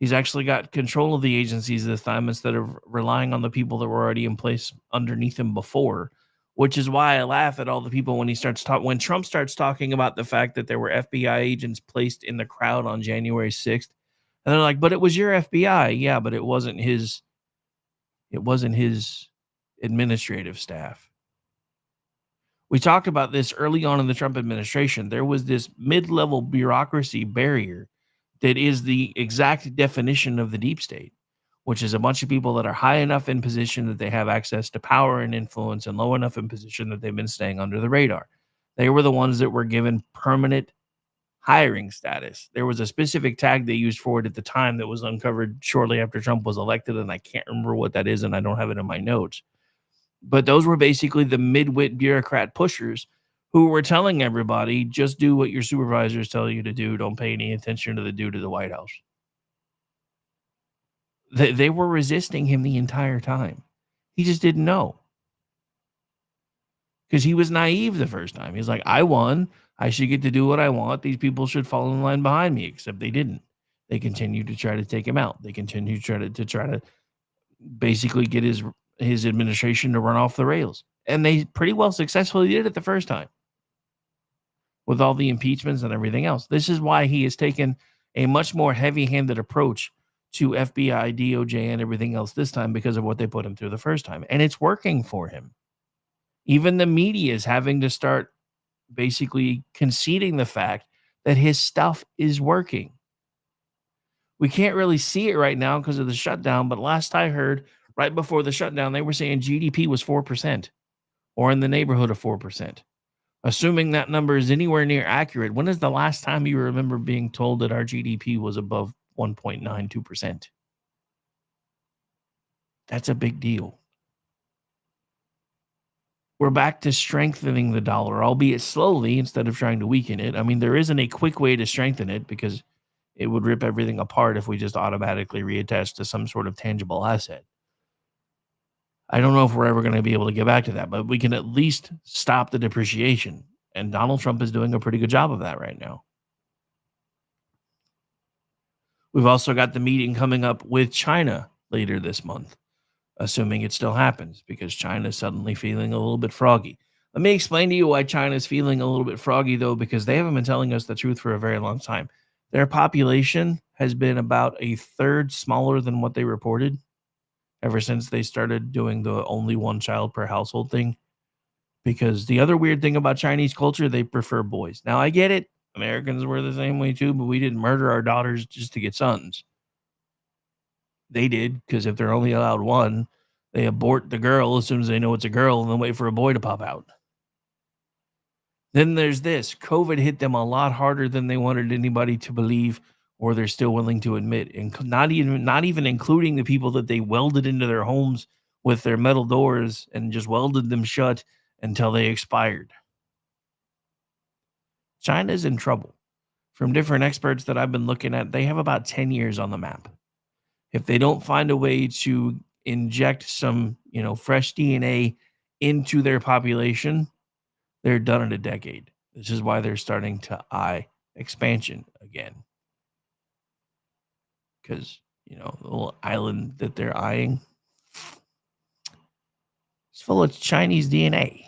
He's actually got control of the agencies this time instead of relying on the people that were already in place underneath him before, which is why I laugh at all the people when when Trump starts talking about the fact that there were FBI agents placed in the crowd on January 6th. And they're like, but it was your FBI. Yeah, but it wasn't his administrative staff. We talked about this early on in the Trump administration. There was this mid-level bureaucracy barrier that is the exact definition of the deep state, which is a bunch of people that are high enough in position that they have access to power and influence and low enough in position that they've been staying under the radar. They were the ones that were given permanent hiring status. There was a specific tag they used for it at the time that was uncovered shortly after Trump was elected, and I can't remember what that is, and I don't have it in my notes. But those were basically the mid-wit bureaucrat pushers who were telling everybody, just do what your supervisors tell you to do. Don't pay any attention to the dude at the White House. They were resisting him the entire time. He just didn't know. Because he was naive the first time. He's like, I won. I should get to do what I want. These people should fall in line behind me, except they didn't. They continued to try to take him out. They continued to try to basically get his administration to run off the rails. And they pretty well successfully did it the first time with all the impeachments and everything else. This is why he has taken a much more heavy-handed approach to FBI, DOJ, and everything else this time because of what they put him through the first time. And it's working for him. Even the media is having to start basically conceding the fact that his stuff is working. We can't really see it right now because of the shutdown, but last I heard, right before the shutdown, they were saying GDP was 4% or in the neighborhood of 4%. Assuming that number is anywhere near accurate, when is the last time you remember being told that our GDP was above 1.92%? That's a big deal. we're back to strengthening the dollar, albeit slowly instead of trying to weaken it. I mean, there isn't a quick way to strengthen it because it would rip everything apart if we just automatically reattach to some sort of tangible asset. I don't know if we're ever going to be able to get back to that, but we can at least stop the depreciation. And Donald Trump is doing a pretty good job of that right now. We've also got the meeting coming up with China later this month, assuming it still happens, because China is suddenly feeling a little bit froggy. Let me explain to you why China's feeling a little bit froggy, though, because they haven't been telling us the truth for a very long time. Their population has been about a third smaller than what they reported ever since they started doing the only one child per household thing. Because the other weird thing about Chinese culture, they prefer boys. Now, I get it. Americans were the same way too, but we didn't murder our daughters just to get sons. They did, because if they're only allowed one, they abort the girl as soon as they know it's a girl and then wait for a boy to pop out. Then there's this. COVID hit them a lot harder than they wanted anybody to believe, or they're still willing to admit, and not even including the people that they welded into their homes with their metal doors and just welded them shut until they expired. China's in trouble. From different experts that I've been looking at, they have about 10 years on the map. If they don't find a way to inject some, fresh DNA into their population, they're done in a decade. This is why they're starting to eye expansion again. Because, the little island that they're eyeing is full of Chinese DNA.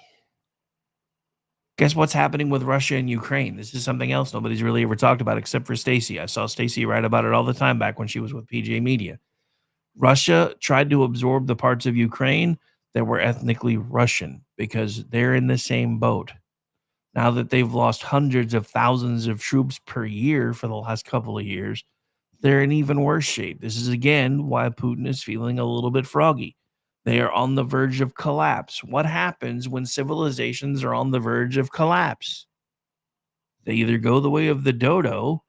Guess what's happening with Russia and Ukraine? This is something else nobody's really ever talked about except for Stacey. I saw Stacey write about it all the time back when she was with PJ Media. Russia tried to absorb the parts of Ukraine that were ethnically Russian because they're in the same boat. Now that they've lost hundreds of thousands of troops per year for the last couple of years, they're in even worse shape. This is, again, why Putin is feeling a little bit froggy. They are on the verge of collapse. What happens when civilizations are on the verge of collapse? They either go the way of the dodo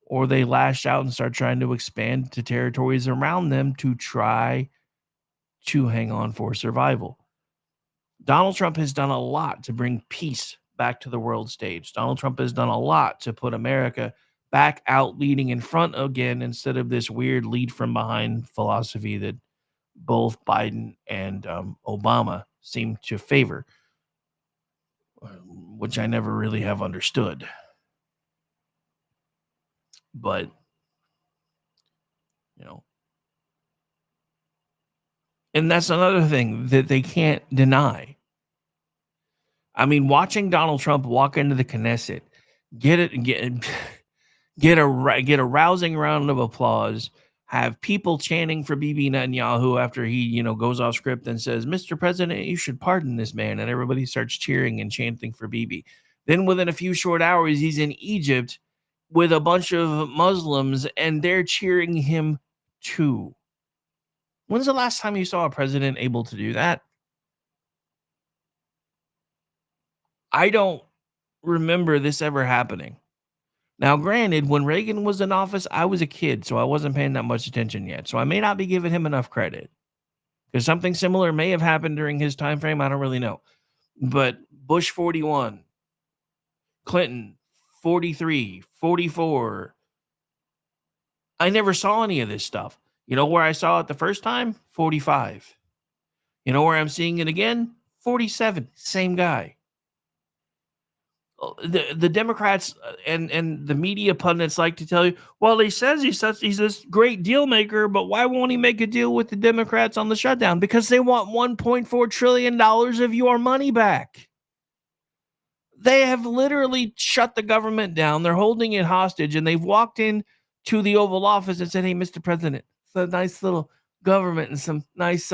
or they lash out and start trying to expand to territories around them to try to hang on for survival. Donald Trump has done a lot to bring peace back to the world stage. Donald Trump has done a lot to put America back out leading in front again instead of this weird lead from behind philosophy that both Biden and Obama seem to favor, which I never really have understood. But, and that's another thing that they can't deny. I mean, watching Donald Trump walk into the Knesset, get a rousing round of applause, have people chanting for Bibi Netanyahu after he, goes off script and says, "Mr. President, you should pardon this man," and everybody starts cheering and chanting for Bibi. Then within a few short hours, he's in Egypt with a bunch of Muslims, and they're cheering him too. When's the last time you saw a president able to do that? I don't remember this ever happening. Now, granted, when Reagan was in office, I was a kid, so I wasn't paying that much attention yet. So I may not be giving him enough credit because something similar may have happened during his time frame. I don't really know. But Bush 41, Clinton 43, 44. I never saw any of this stuff. You know where I saw it the first time? 45. You know where I'm seeing it again? 47. Same guy. The Democrats and the media pundits like to tell you, well, he says he's this great deal maker, but why won't he make a deal with the Democrats on the shutdown? Because they want $1.4 trillion of your money back. They have literally shut the government down. They're holding it hostage, and they've walked in to the Oval Office and said, "Hey, Mr. President, it's a nice little government and some nice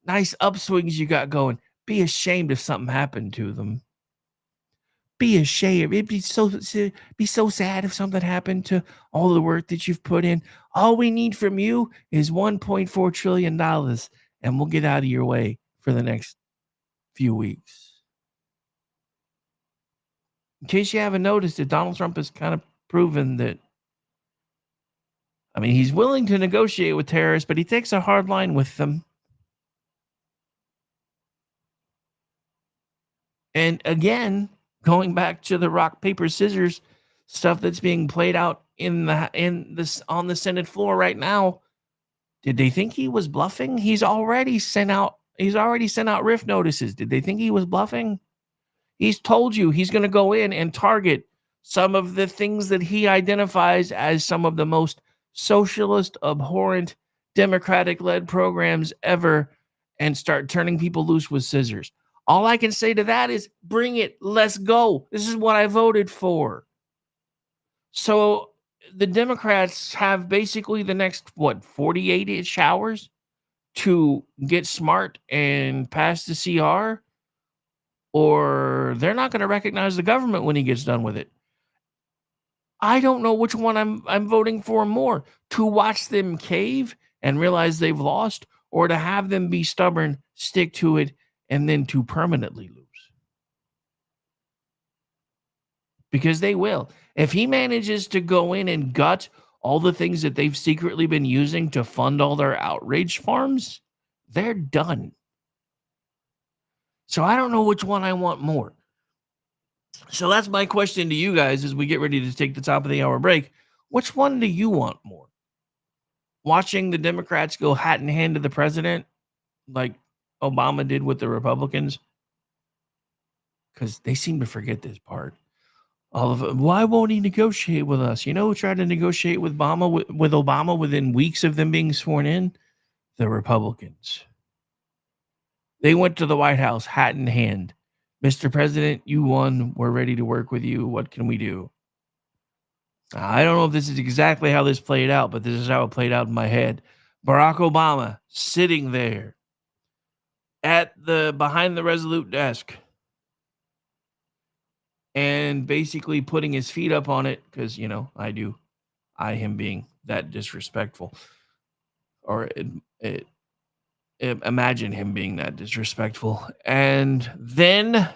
upswings you got going. Be ashamed if something happened to them. Be ashamed. It'd be so sad if something happened to all the work that you've put in. All we need from you is $1.4 trillion, and we'll get out of your way for the next few weeks." In case you haven't noticed it, Donald Trump has kind of proven that, he's willing to negotiate with terrorists, but he takes a hard line with them. And again, going back to the rock, paper, scissors stuff that's being played out on the Senate floor right now, did they think he was bluffing? He's already sent out RIF notices. Did they think he was bluffing? He's told you he's going to go in and target some of the things that he identifies as some of the most socialist, abhorrent, Democratic-led programs ever and start turning people loose with scissors. All I can say to that is bring it. Let's go. This is what I voted for. So the Democrats have basically the next, 48-ish hours to get smart and pass the CR, or they're not going to recognize the government when he gets done with it. I don't know which one I'm voting for more, to watch them cave and realize they've lost, or to have them be stubborn, stick to it, and then to permanently lose. Because they will. If he manages to go in and gut all the things that they've secretly been using to fund all their outrage farms, they're done. So I don't know which one I want more. So that's my question to you guys as we get ready to take the top of the hour break. Which one do you want more? Watching the Democrats go hat in hand to the president like Obama did with the Republicans? Because they seem to forget this part. All of it. Why won't he negotiate with us? You know who tried to negotiate with Obama within weeks of them being sworn in? The Republicans. They went to the White House hat in hand. Mr. President, you won. We're ready to work with you. What can we do? I don't know if this is exactly how this played out, but this is how it played out in my head. Barack Obama sitting there behind the Resolute desk and basically putting his feet up on it because, him being that disrespectful, or imagine him being that disrespectful. And then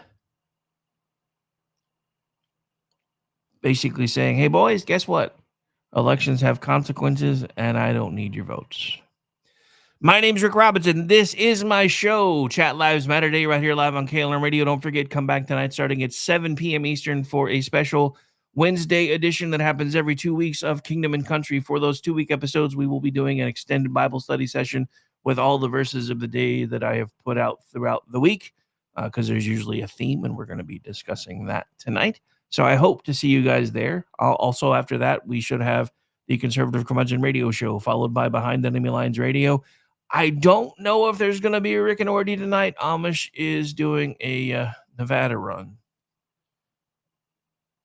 basically saying, hey, boys, guess what? Elections have consequences, and I don't need your votes. My name's Rick Robinson. This is my show, Chat Lives Matter Day, right here live on KLM Radio. Don't forget, come back tonight starting at 7 p.m. Eastern for a special Wednesday edition that happens every 2 weeks of Kingdom and Country. For those 2-week episodes, we will be doing an extended Bible study session with all the verses of the day that I have put out throughout the week, because there's usually a theme, and we're going to be discussing that tonight. So I hope to see you guys there. Also, after that, we should have the Conservative Curmudgeon Radio Show, followed by Behind Enemy Lines Radio. I don't know if there's going to be a Rick and Ordy tonight. Amish is doing a Nevada run,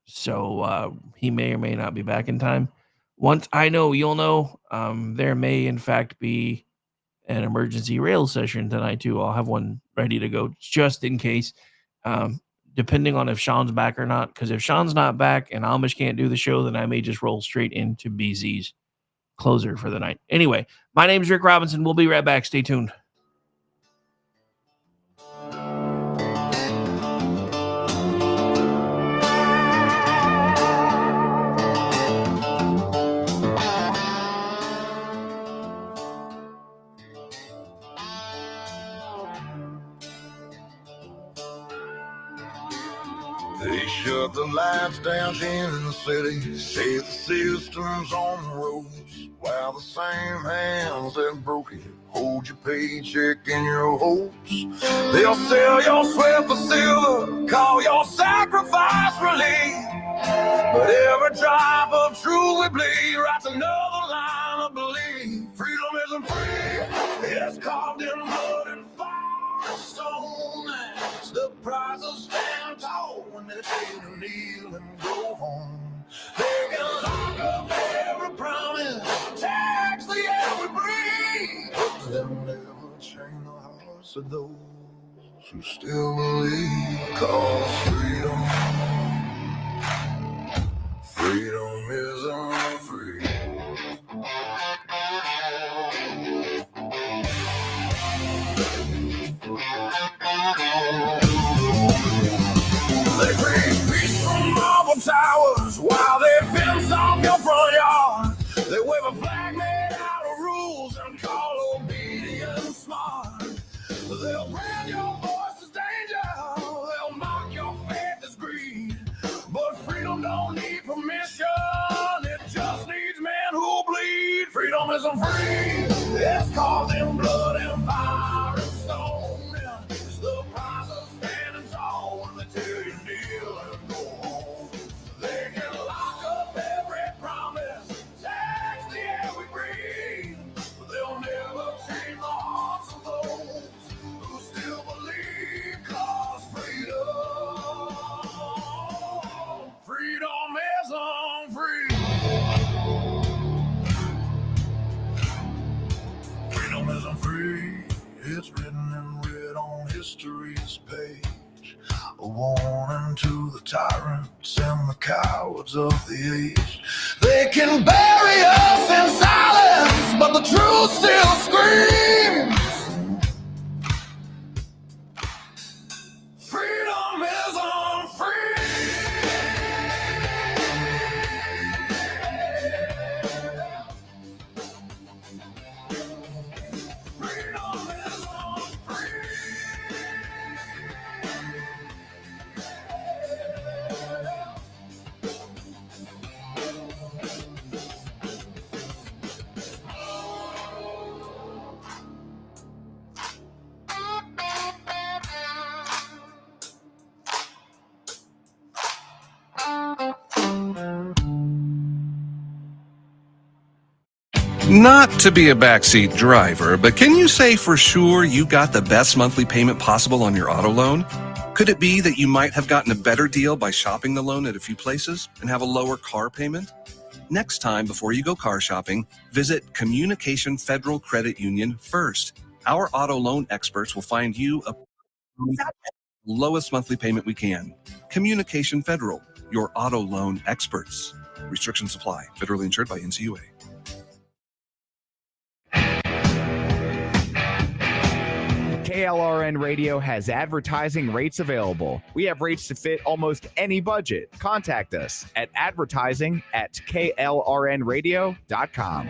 so he may or may not be back in time. Once I know, you'll know. There may, in fact, be an emergency rail session tonight, too. I'll have one ready to go just in case, depending on if Sean's back or not. Because if Sean's not back and Amish can't do the show, then I may just roll straight into BZ's closer for the night. Anyway, my name's Rick Robinson. We'll be right back. Stay tuned. They shut the lights down in the city, say the system's on the ropes, while the same hands that broke it hold your paycheck in your hopes. They'll sell your sweat for silver, call your sacrifice relief, but every drop of truth we bleed writes another line of belief. Freedom isn't free, it's carved in blood and fire and stone. It's the price of stand tall when they pay to kneel and go home. They can lock up every promise, tax the air we breathe, but they'll never chain the hearts of those who still believe. Cause freedom isn't free. They create peace from marble towers while they fence off your front yard. They wave a flag made out of rules and call obedience smart. They'll brand your voice as danger, they'll mock I'm free. It's causing blood and fire and stone. It's the price of standing tall when they tell you kneel and go home. They can lock up every promise, tax the air we breathe, but they'll never change the hearts of those who still believe. 'Cause freedom is unfree. Freedom isn't free. It's written in red on history's page. A warning to the tyrants and the cowards of the age. They can bury us in silence, but the truth still screams. Freedom is unfree. Freedom is unfree. Not to be a backseat driver, but can you say for sure you got the best monthly payment possible on your auto loan? Could it be that you might have gotten a better deal by shopping the loan at a few places and have a lower car payment? Next time, before you go car shopping, visit Communication Federal Credit Union first. Our auto loan experts will find you a lowest monthly payment we can. Communication Federal, your auto loan experts. Restrictions apply. Federally insured by NCUA. KLRN Radio has advertising rates available. We have rates to fit almost any budget. Contact us at advertising@klrnradio.com.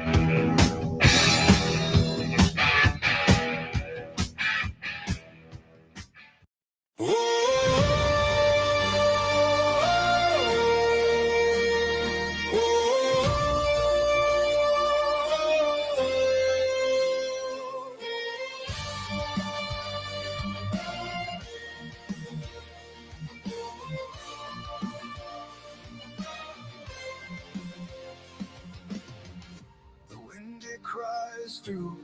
The wind it cries through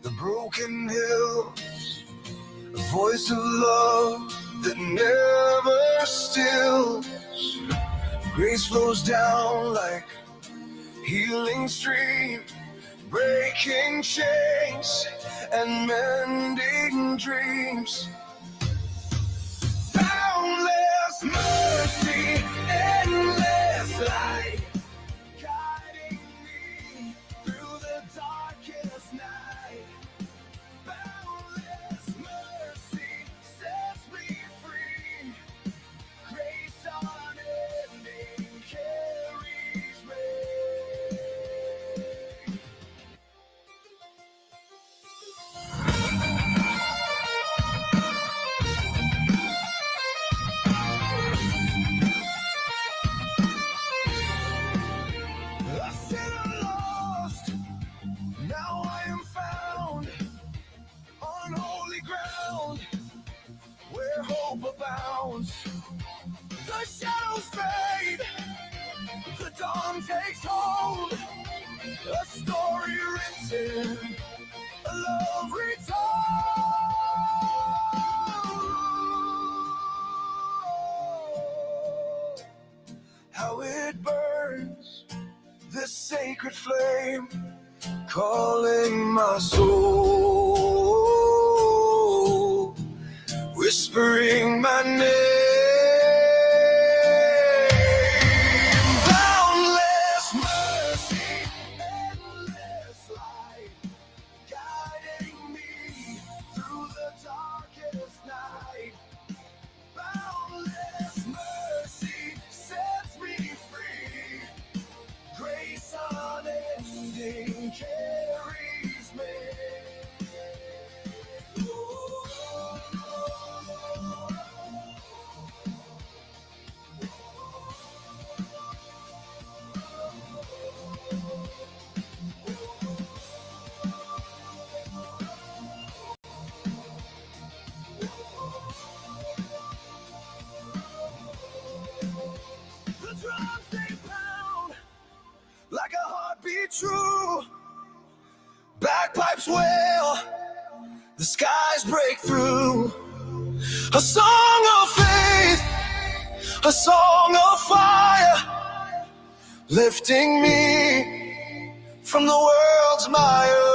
the broken hills, a voice of love that never stills. Grace flows down like healing stream, breaking chains and mending dreams. Boundless mercy, endless light, guiding me through the darkest night. Boundless mercy sets me free. Grace unending carries me. A sinner lost, now I am found on holy ground where hope abounds. The shadows fade, the dawn takes hold, a story written, a love retold. How it burns, this sacred flame, calling my soul, whispering my name. Boundless mercy, endless light, guiding me through the darkest night. Boundless mercy sets me free. Grace unending carries me. skies break through. A song of faith, a song of fire, lifting me from the world's mire.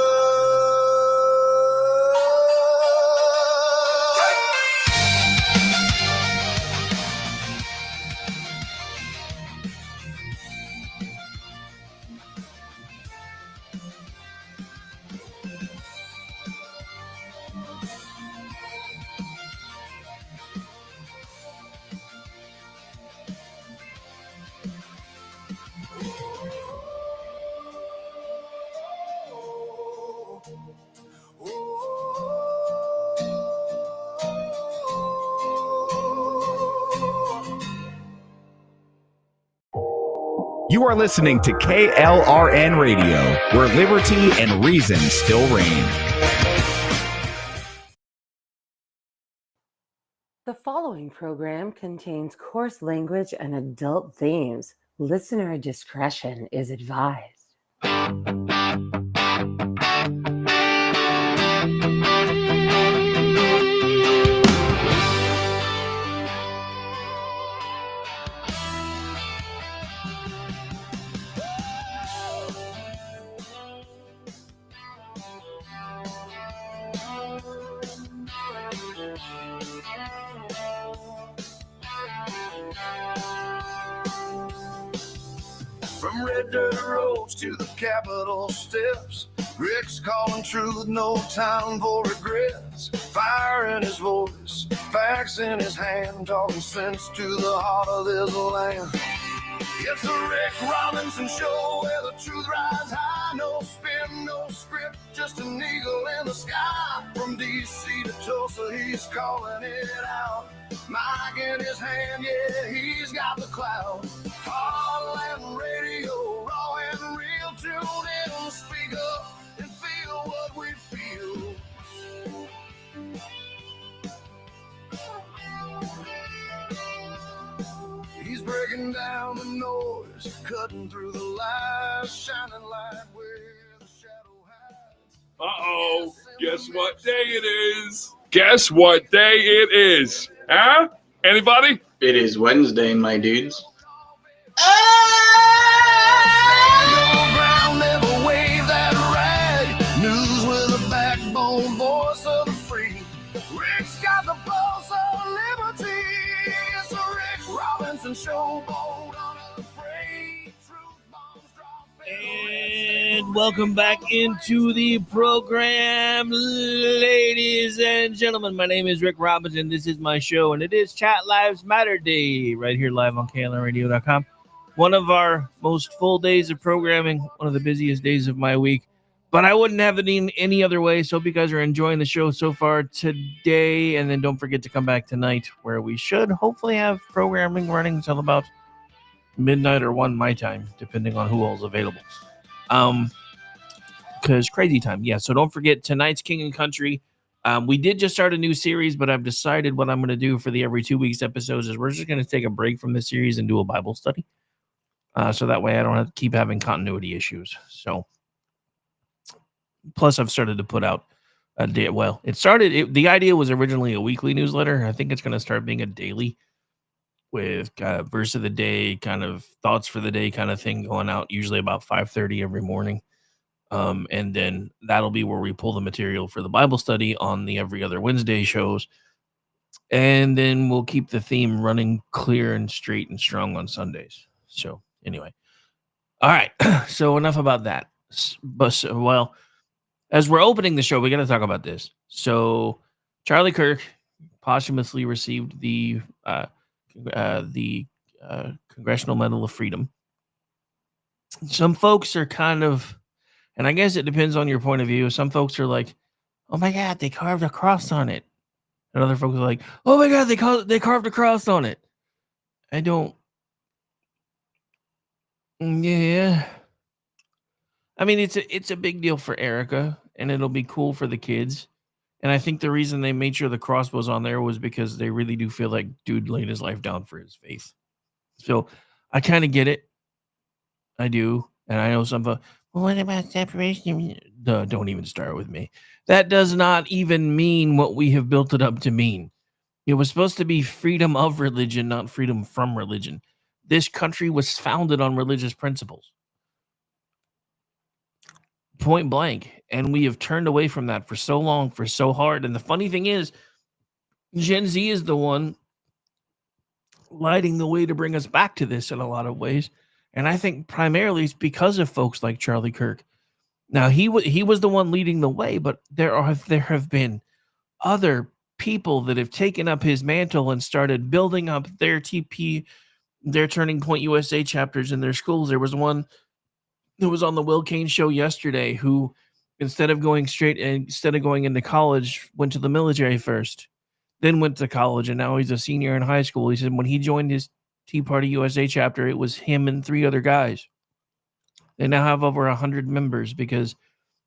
You are listening to KLRN Radio, where liberty and reason still reign. The following program contains coarse language and adult themes. Listener discretion is advised. From red dirt roads to the Capitol steps, Rick's calling truth, no time for regrets. Fire in his voice, facts in his hand, talking sense to the heart of this land. It's the Rick Robinson Show, where the truth rides high. No spin, no script, just an eagle in the sky. From D.C. to Tulsa, he's calling it out. Mic in his hand, yeah, he's got the clout. Heartland Radio, raw and real. Tune in, speak up, and feel what we feel. He's breaking down the noise, cutting through the lies, shining light where the shadow hides. Uh-oh, guess what day it is? Guess what day it is? Huh? Anybody? It is Wednesday, my dudes. Ground, never wave that rag. News with a backbone, voice of the free. Rick's got the pulse of liberty. It's the Rick Robinson Show, bold, unafraid. Truth bombs drop. And welcome back into the program, ladies and gentlemen. My name is Rick Robinson. This is my show, and it is Chat Lives Matter Day, right here live on KLRradio.com. One of our most full days of programming, one of the busiest days of my week. But I wouldn't have it in any other way. So hope you guys are enjoying the show so far today. And then don't forget to come back tonight, where we should hopefully have programming running until about midnight or 1 my time, depending on who all's available. Because crazy time. Yeah, so don't forget tonight's King and Country. We did just start a new series, but I've decided what I'm going to do for the every 2 weeks episodes is we're just going to take a break from this series and do a Bible study. So that way I don't have to keep having continuity issues. So, plus I've started to put out a day. Well, the idea was originally a weekly newsletter. I think it's going to start being a daily with verse of the day, kind of thoughts for the day kind of thing going out, usually about 5:30 every morning. And then that'll be where we pull the material for the Bible study on the every other Wednesday shows. And then we'll keep the theme running clear and straight and strong on Sundays. So anyway, all right. So enough about that. But well, as we're opening the show, we got to talk about this. So Charlie Kirk posthumously received the Congressional Medal of Freedom. Some folks are kind of, and I guess it depends on your point of view. Some folks are like, "Oh my God, they carved a cross on it," and other folks are like, "Oh my God, they carved a cross on it." I don't. Yeah. I mean, it's a big deal for Erica, and it'll be cool for the kids. And I think the reason they made sure the cross was on there was because they really do feel like dude laid his life down for his faith. So I kind of get it. I do. And I know some, Well, what about separation? Don't even start with me. That does not even mean what we have built it up to mean. It was supposed to be freedom of religion, not freedom from religion. This country was founded on religious principles. Point blank. And we have turned away from that for so long, for so hard. And the funny thing is, Gen Z is the one lighting the way to bring us back to this in a lot of ways. And I think primarily it's because of folks like Charlie Kirk. Now, he was the one leading the way, but there have been other people that have taken up his mantle and started building up their TP, their Turning Point USA chapters in their schools. There was one who was on the Will Kane show yesterday who, instead of going into college, went to the military first, then went to college, and now he's a senior in high school. He said when he joined his Tea Party USA chapter, it was him and 3 other guys. They now have over 100 members because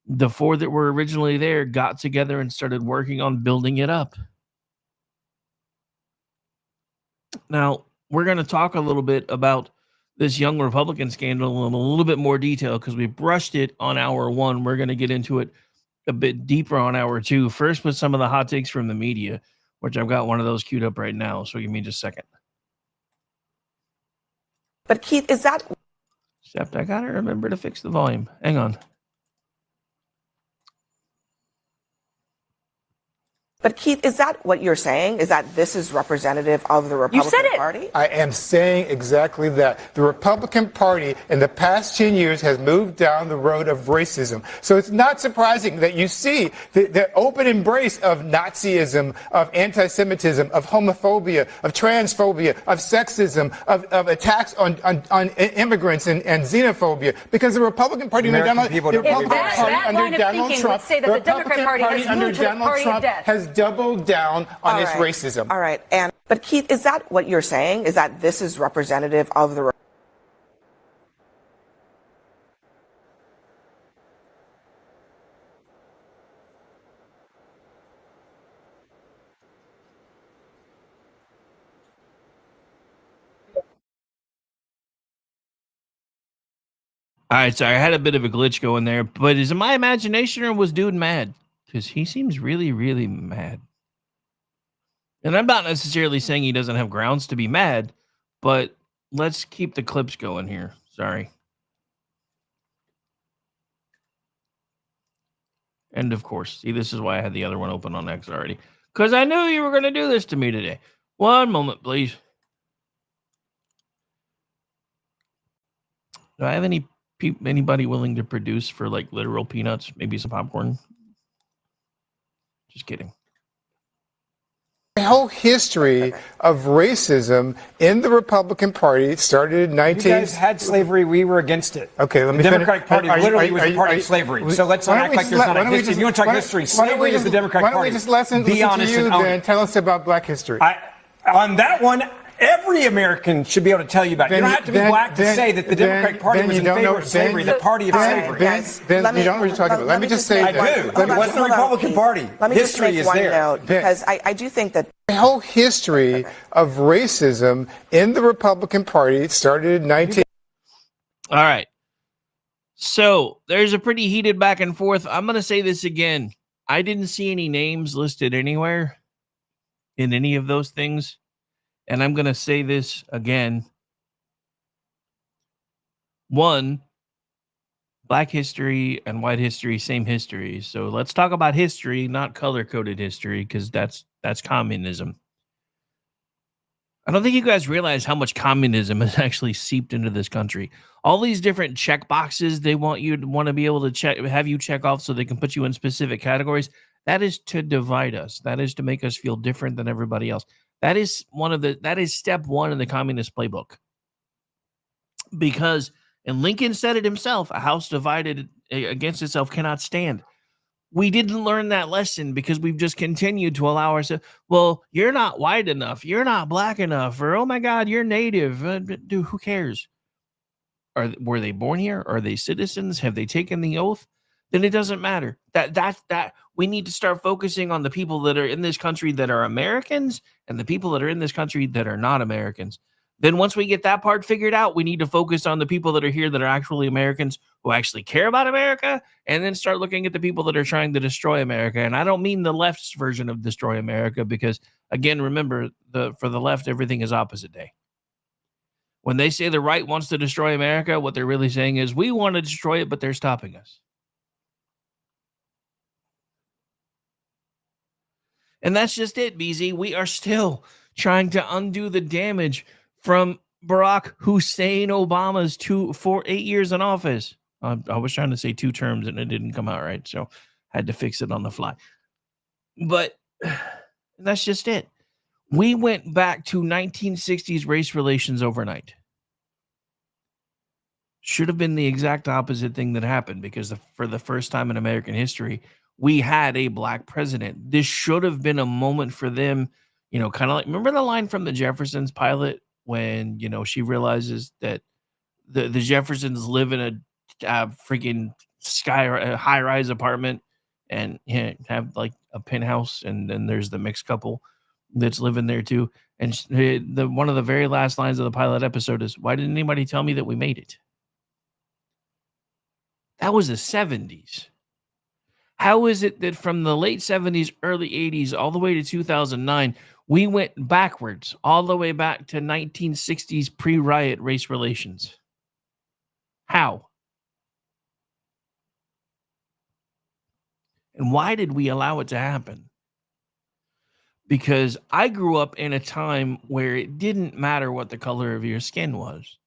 the 4 that were originally there got together and started working on building it up. Now, we're going to talk a little bit about this young Republican scandal in a little bit more detail because we brushed it on hour 1. We're going to get into it a bit deeper on hour 2. First with some of the hot takes from the media, which I've got one of those queued up right now. So give me just a second. But Keith, is that... Except I got to remember to fix the volume. Hang on. But Keith, is that what you're saying? Is that this is representative of the Republican Party? I am saying exactly that. The Republican Party in the past 10 years has moved down the road of racism. So it's not surprising that you see the open embrace of Nazism, of anti-Semitism, of homophobia, of transphobia, of sexism, of attacks on immigrants and xenophobia. Because the Republican Party under Donald Trump, say that the Democrat Party has moved to the party of death. Has doubled down on its racism. All right. But Keith, is that what you're saying? Is that this is representative of the... All right, sorry, I had a bit of a glitch going there, but is it my imagination or was dude mad? Because he seems really, really mad. And I'm not necessarily saying he doesn't have grounds to be mad, but let's keep the clips going here. Sorry. And of course, see, this is why I had the other one open on X already. Because I knew you were going to do this to me today. One moment, please. Do I have anybody willing to produce for like literal peanuts? Maybe some popcorn? Just kidding. The whole history of racism in the Republican Party started in 19... You guys had slavery. We were against it. Okay, let me The Democratic Party literally was a party of slavery. So let's not act like there's not a history. If you want to talk history, slavery is the Democratic Party. Why don't we just listen to you and tell us about black history? On that one, every American should be able to tell you about it. You don't have to be black to say that the Democratic Party was in favor of slavery, the party of slavery. Ben, you don't know what you're talking about. Let me just say that. I do. It wasn't the Republican Party. Let me just make one note, because I do think that the whole history of racism in the Republican Party started in 19... All right. So there's a pretty heated back and forth. I'm going to say this again. I didn't see any names listed anywhere in any of those things. And I'm going to say this again. 1, black history and white history, same history. So let's talk about history, not color-coded history, because that's communism. I don't think you guys realize how much communism has actually seeped into this country. All these different check boxes they want to be able to have you check off so they can put you in specific categories. That is to divide us. That is to make us feel different than everybody else. That is step 1 in the communist playbook. Because, and Lincoln said it himself, a house divided against itself cannot stand. We didn't learn that lesson because we've just continued to allow ourselves, well, you're not white enough, you're not black enough, or oh my God, you're native. Dude, who cares? Were they born here? Are they citizens? Have they taken the oath? Then it doesn't matter. That we need to start focusing on the people that are in this country that are Americans and the people that are in this country that are not Americans. Then once we get that part figured out, we need to focus on the people that are here that are actually Americans who actually care about America, and then start looking at the people that are trying to destroy America. And I don't mean the left's version of destroy America, because again, remember, for the left, everything is opposite day. When they say the right wants to destroy America, what they're really saying is we want to destroy it, but they're stopping us. And that's just it, BZ. We are still trying to undo the damage from Barack Hussein Obama's 8 years in office. I was trying to say 2 terms and it didn't come out right, so I had to fix it on the fly. But that's just it. We went back to 1960s race relations overnight. Should have been the exact opposite thing that happened, because for the first time in American history, we had a black president. This should have been a moment for them, kind of like, remember the line from the Jeffersons pilot when, she realizes that the Jeffersons live in a freaking high-rise apartment and have like a penthouse, and then there's the mixed couple that's living there too. And one of the very last lines of the pilot episode is, "Why didn't anybody tell me that we made it?" That was the 70s. How is it that from the late 70s, early 80s, all the way to 2009, we went backwards, all the way back to 1960s pre-riot race relations? How? And why did we allow it to happen? Because I grew up in a time where it didn't matter what the color of your skin was.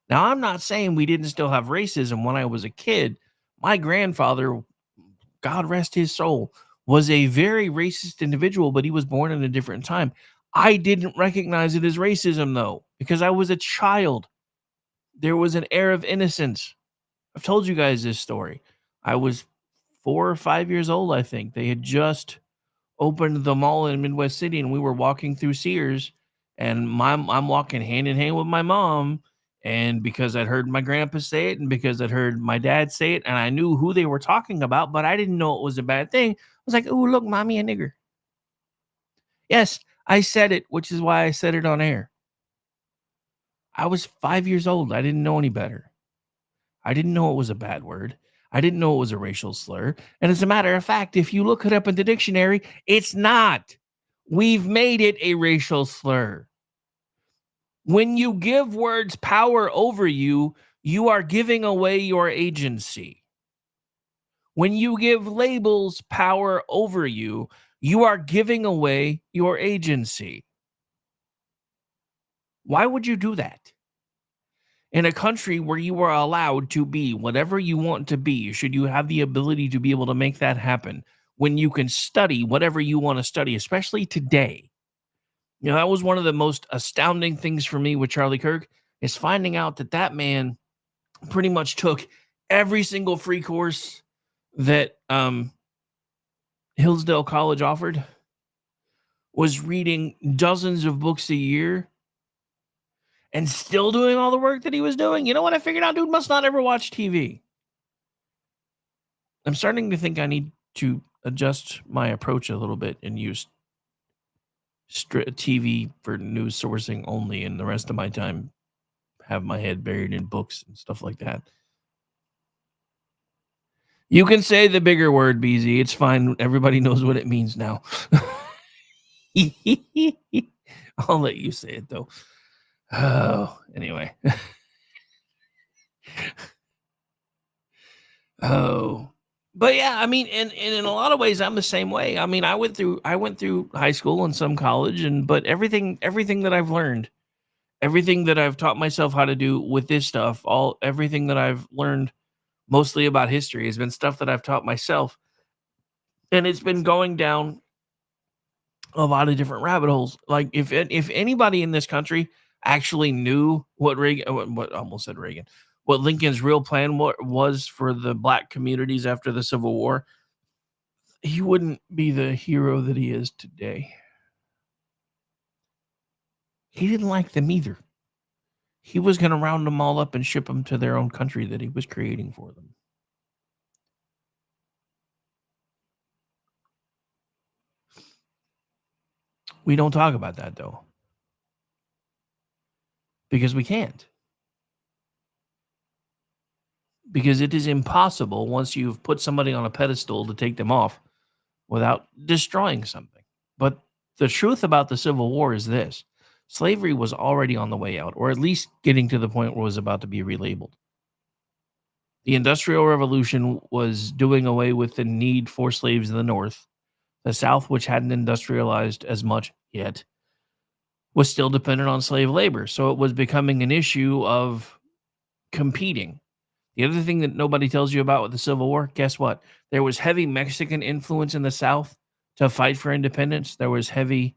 Now, I'm not saying we didn't still have racism when I was a kid. My grandfather, God rest his soul, was a very racist individual, but he was born in a different time. I didn't recognize it as racism, though, because I was a child. There was an air of innocence. I've told you guys this story. I was 4 or 5 years old, I think. They had just opened the mall in Midwest City, and we were walking through Sears, and I'm walking hand in hand with my mom. And because I'd heard my grandpa say it, and because I'd heard my dad say it, and I knew who they were talking about, but I didn't know it was a bad thing. I was like, "Oh, look, mommy, a nigger." Yes, I said it, which is why I said it on air. I was 5 years old. I didn't know any better. I didn't know it was a bad word. I didn't know it was a racial slur. And as a matter of fact, if you look it up in the dictionary, it's not. We've made it a racial slur. When you give words power over you, you are giving away your agency. When you give labels power over you, you are giving away your agency. Why would you do that? In a country where you are allowed to be whatever you want to be, should you have the ability to be able to make that happen, when you can study whatever you want to study, especially today. That was one of the most astounding things for me with Charlie Kirk, is finding out that man pretty much took every single free course that Hillsdale College offered, was reading dozens of books a year, and still doing all the work that he was doing. You know what I figured out? Dude must not ever watch TV. I'm starting to think I need to adjust my approach a little bit and use TV for news sourcing only, and the rest of my time have my head buried in books and stuff like that. You can say the bigger word, BZ. It's fine. Everybody knows what it means now. I'll let you say it, though. Oh, anyway. Oh. But yeah, I mean, and in a lot of ways, I'm the same way. I mean, I went through high school and some college, but everything that I've learned, everything that I've taught myself how to do with this stuff, everything that I've learned mostly about history has been stuff that I've taught myself. And it's been going down a lot of different rabbit holes. Like if anybody in this country actually knew what Lincoln's real plan was for the black communities after the Civil War, he wouldn't be the hero that he is today. He didn't like them either. He was going to round them all up and ship them to their own country that he was creating for them. We don't talk about that, though. because we can't. Because it is impossible once you've put somebody on a pedestal to take them off without destroying something. But the truth about the Civil War is this: slavery was already on the way out, or at least getting to the point where it was about to be relabeled. The Industrial Revolution was doing away with the need for slaves in the North. The South, which hadn't industrialized as much yet, was still dependent on slave labor. So it was becoming an issue of competing. The other thing that nobody tells you about with the Civil War, guess what? There was heavy Mexican influence in the South to fight for independence. There was heavy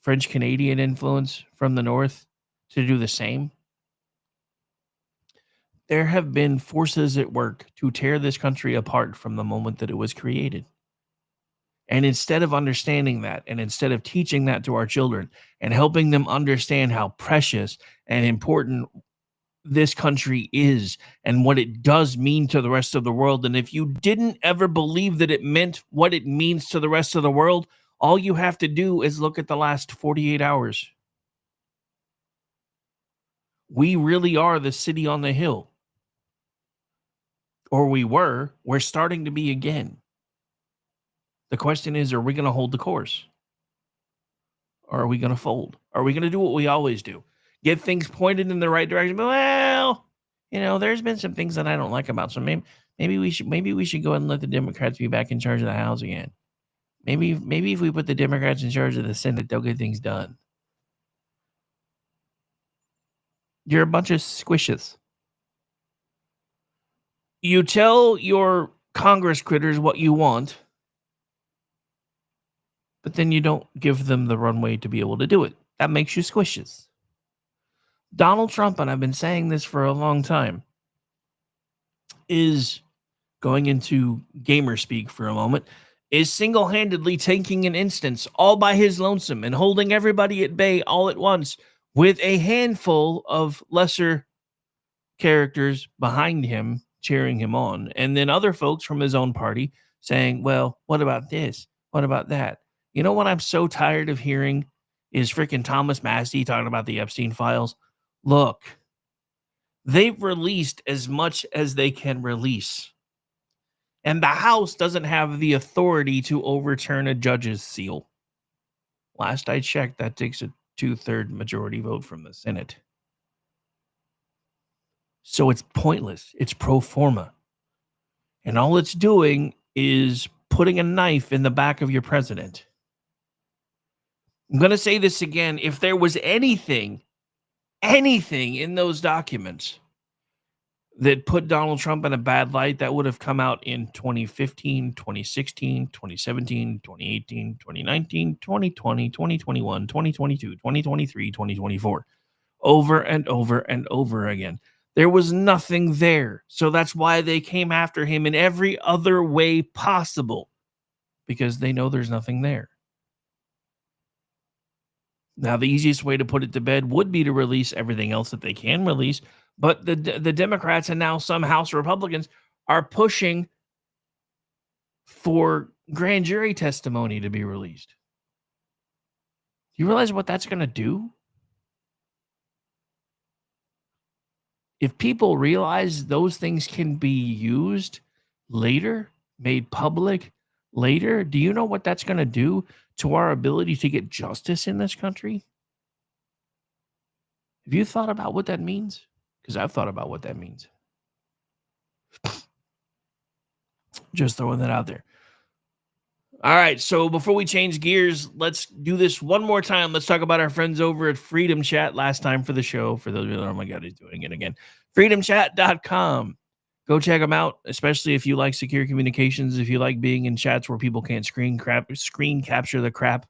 French-Canadian influence from the North to do the same. There have been forces at work to tear this country apart from the moment that it was created. And instead of understanding that, and instead of teaching that to our children and helping them understand how precious and important this country is and what it does mean to the rest of the world, and if you didn't ever believe that it meant what it means to the rest of the world, all you have to do is look at the last 48 hours. We really are the city on the hill. Or we were. We're starting to be again. The question is, are we going to hold the course? Or are we going to fold? Are we going to do what we always do? Get things pointed in the right direction. But, well, there's been some things that I don't like about. So maybe we should go ahead and let the Democrats be back in charge of the House again. Maybe if we put the Democrats in charge of the Senate, they'll get things done. You're a bunch of squishes. You tell your Congress critters what you want, but then you don't give them the runway to be able to do it. That makes you squishes. Donald Trump, and I've been saying this for a long time, is going into gamer speak for a moment, is single-handedly taking an instance all by his lonesome and holding everybody at bay all at once with a handful of lesser characters behind him cheering him on, and then other folks from his own party saying, well, what about this? What about that? You know what I'm so tired of hearing is freaking Thomas Massie talking about the Epstein files. Look, they've released as much as they can release. And the House doesn't have the authority to overturn a judge's seal. Last I checked, that takes a 2/3 majority vote from the Senate. So it's pointless. It's pro forma. And all it's doing is putting a knife in the back of your president. I'm going to say this again. If there was anything in those documents that put Donald Trump in a bad light, that would have come out in 2015, 2016, 2017, 2018, 2019, 2020, 2021, 2022, 2023, 2024. Over and over and over again. There was nothing there. So that's why they came after him in every other way possible, because they know there's nothing there. Now, the easiest way to put it to bed would be to release everything else that they can release, but the Democrats and now some House Republicans are pushing for grand jury testimony to be released. Do you realize what that's going to do? If people realize those things can be used later, made public later, do you know what that's going to do to our ability to get justice in this country? Have you thought about what that means? Because I've thought about what that means. Just throwing that out there. All right, so before we change gears, let's do this one more time. Let's talk about our friends over at Freedom Chat. Last time for the show, for those of you that, oh my God, he's doing it again. FreedomChat.com. Go check them out, especially if you like secure communications, if you like being in chats where people can't screen capture the crap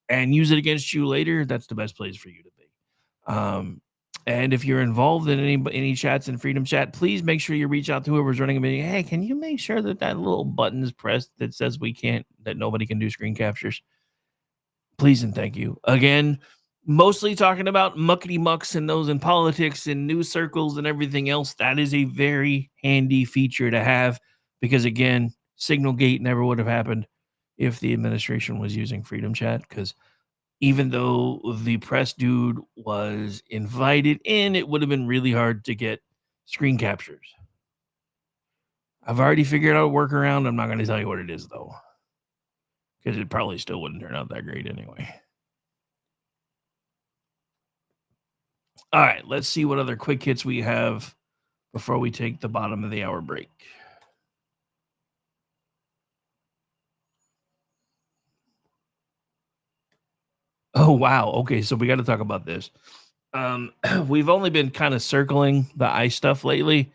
and use it against you later. That's the best place for you to be. And if you're involved in any chats in Freedom Chat, please make sure you reach out to whoever's running a meeting. Hey, can you make sure that little button is pressed that says that nobody can do screen captures? Please and thank you. Again, mostly talking about muckety mucks and those in politics and news circles and everything else. That is a very handy feature to have because, again, Signalgate never would have happened if the administration was using Freedom Chat, because even though the press dude was invited in, it would have been really hard to get screen captures. I've already figured out a workaround. I'm not going to tell you what it is, though, because it probably still wouldn't turn out that great anyway. All right, let's see what other quick hits we have before we take the bottom of the hour break. Oh, wow. Okay, so we got to talk about this. We've only been kind of circling the ICE stuff lately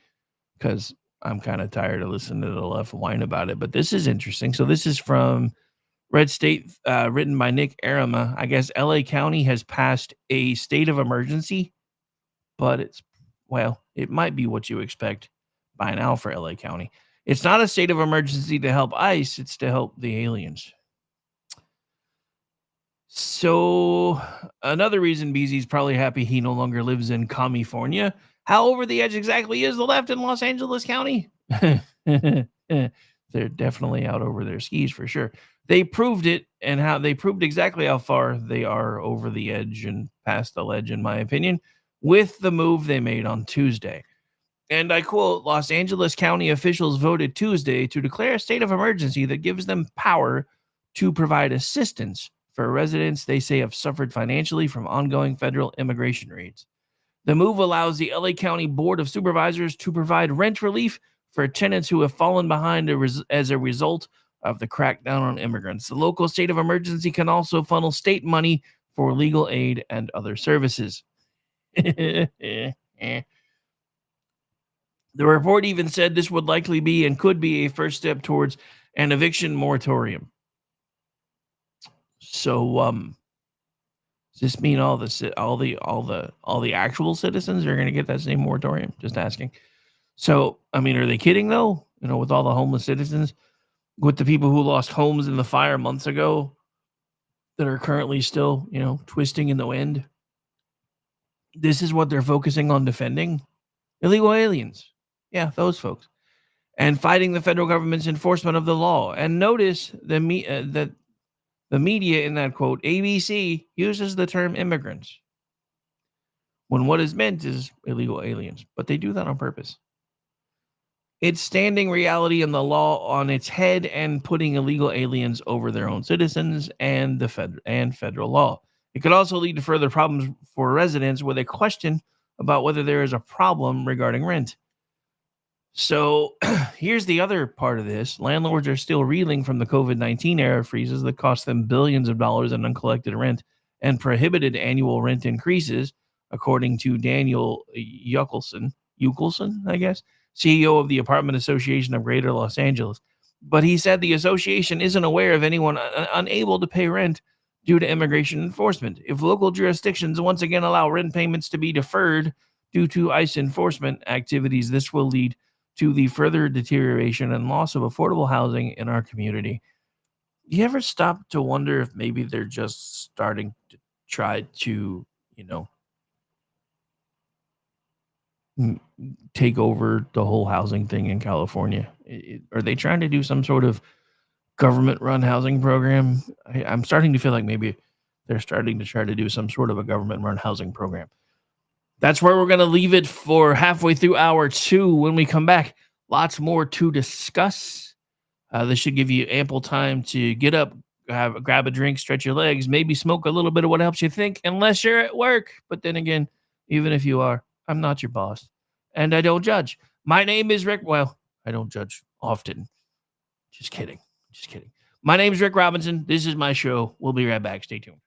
because I'm kind of tired of listening to the left whine about it. But this is interesting. So this is from Red State, written by Nick Arama. I guess LA County has passed a state of emergency, but it might be what you expect by now for LA County. It's not a state of emergency to help ICE. It's to help the aliens. So another reason BZ's probably happy he no longer lives in California. How over the edge exactly is the left in Los Angeles County? They're definitely out over their skis for sure. They proved it, and how they proved exactly how far they are over the edge and past the ledge, in my opinion, with the move they made on Tuesday. And I quote, Los Angeles County officials voted Tuesday to declare a state of emergency that gives them power to provide assistance for residents they say have suffered financially from ongoing federal immigration raids. The move allows the LA County Board of Supervisors to provide rent relief for tenants who have fallen behind as a result of the crackdown on immigrants. The local state of emergency can also funnel state money for legal aid and other services. The report even said this would likely be and could be a first step towards an eviction moratorium. So, does this mean all the actual citizens are going to get that same moratorium? Just asking. So, I mean, are they kidding though? With all the homeless citizens, with the people who lost homes in the fire months ago, that are currently still, twisting in the wind. This is what they're focusing on defending: illegal aliens. Yeah, those folks, and fighting the federal government's enforcement of the law. And notice that the media in that quote, ABC, uses the term immigrants when what is meant is illegal aliens, but they do that on purpose. It's standing reality and the law on its head and putting illegal aliens over their own citizens and federal law. It could also lead to further problems for residents with a question about whether there is a problem regarding rent. So here's the other part of this. Landlords are still reeling from the COVID-19 era freezes that cost them billions of dollars in uncollected rent and prohibited annual rent increases, according to Daniel Yukelson, I guess, CEO of the Apartment Association of Greater Los Angeles. But he said the association isn't aware of anyone unable to pay rent due to immigration enforcement. If local jurisdictions once again allow rent payments to be deferred due to ICE enforcement activities, this will lead to the further deterioration and loss of affordable housing in our community. You ever stop to wonder if maybe they're just starting to try to, take over the whole housing thing in California? Are they trying to do some sort of government-run housing program? I'm starting to feel like maybe they're starting to try to do some sort of a government-run housing program. That's where we're going to leave it for halfway through hour 2. When we come back, lots more to discuss. This should give you ample time to get up, grab a drink, stretch your legs, maybe smoke a little bit of what helps you think, unless you're at work. But then again, even if you are, I'm not your boss, and I don't judge. My name is Rick. Well, I don't judge often. Just kidding. My name is Rick Robinson. This is my show. We'll be right back. Stay tuned.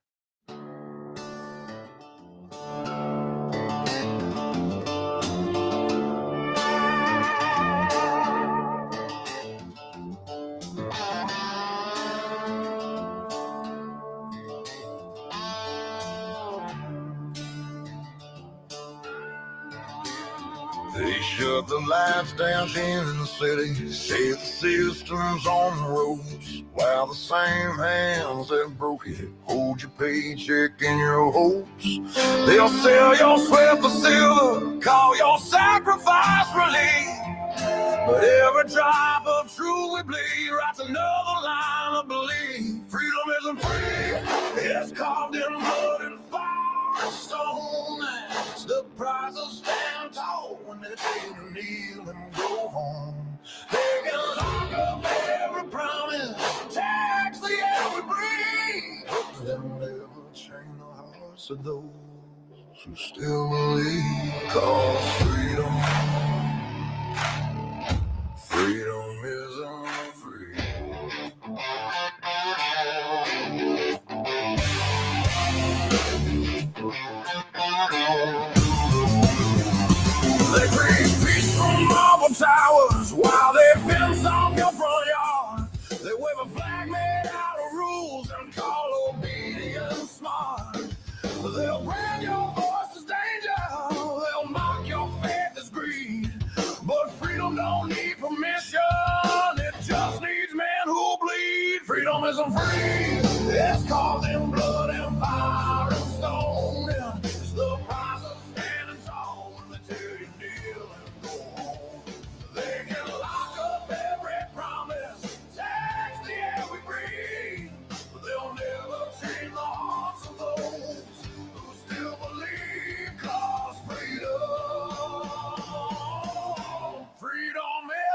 They shut the lights down in the city, say the system's on the ropes, while the same hands that broke it hold your paycheck in your hopes. They'll sell your sweat for silver, call your sacrifice relief, but every drop of truth we bleed writes another line of belief. Freedom isn't free, It's carved in blood and fire and stone. It's the price of stand tall when they take a kneel and go home. They can lock up every promise, tax the air we breathe, but they'll never chain the hearts of those who still believe. 'Cause freedom isn't free. They preach peace from marble towers while they fence off your front yard. They wave a flag made out of rules and call obedience smart. They'll brand your voice as danger, they'll mock your faith as greed. But freedom don't need permission, it just needs men who bleed. Freedom isn't free, it's carved in blood and fire and stone. It's the price of standing tall when they tell you kneel and go home. They can lock up every promise, tax the air we breathe, but they'll never change the hearts of those who still believe. 'Cause freedom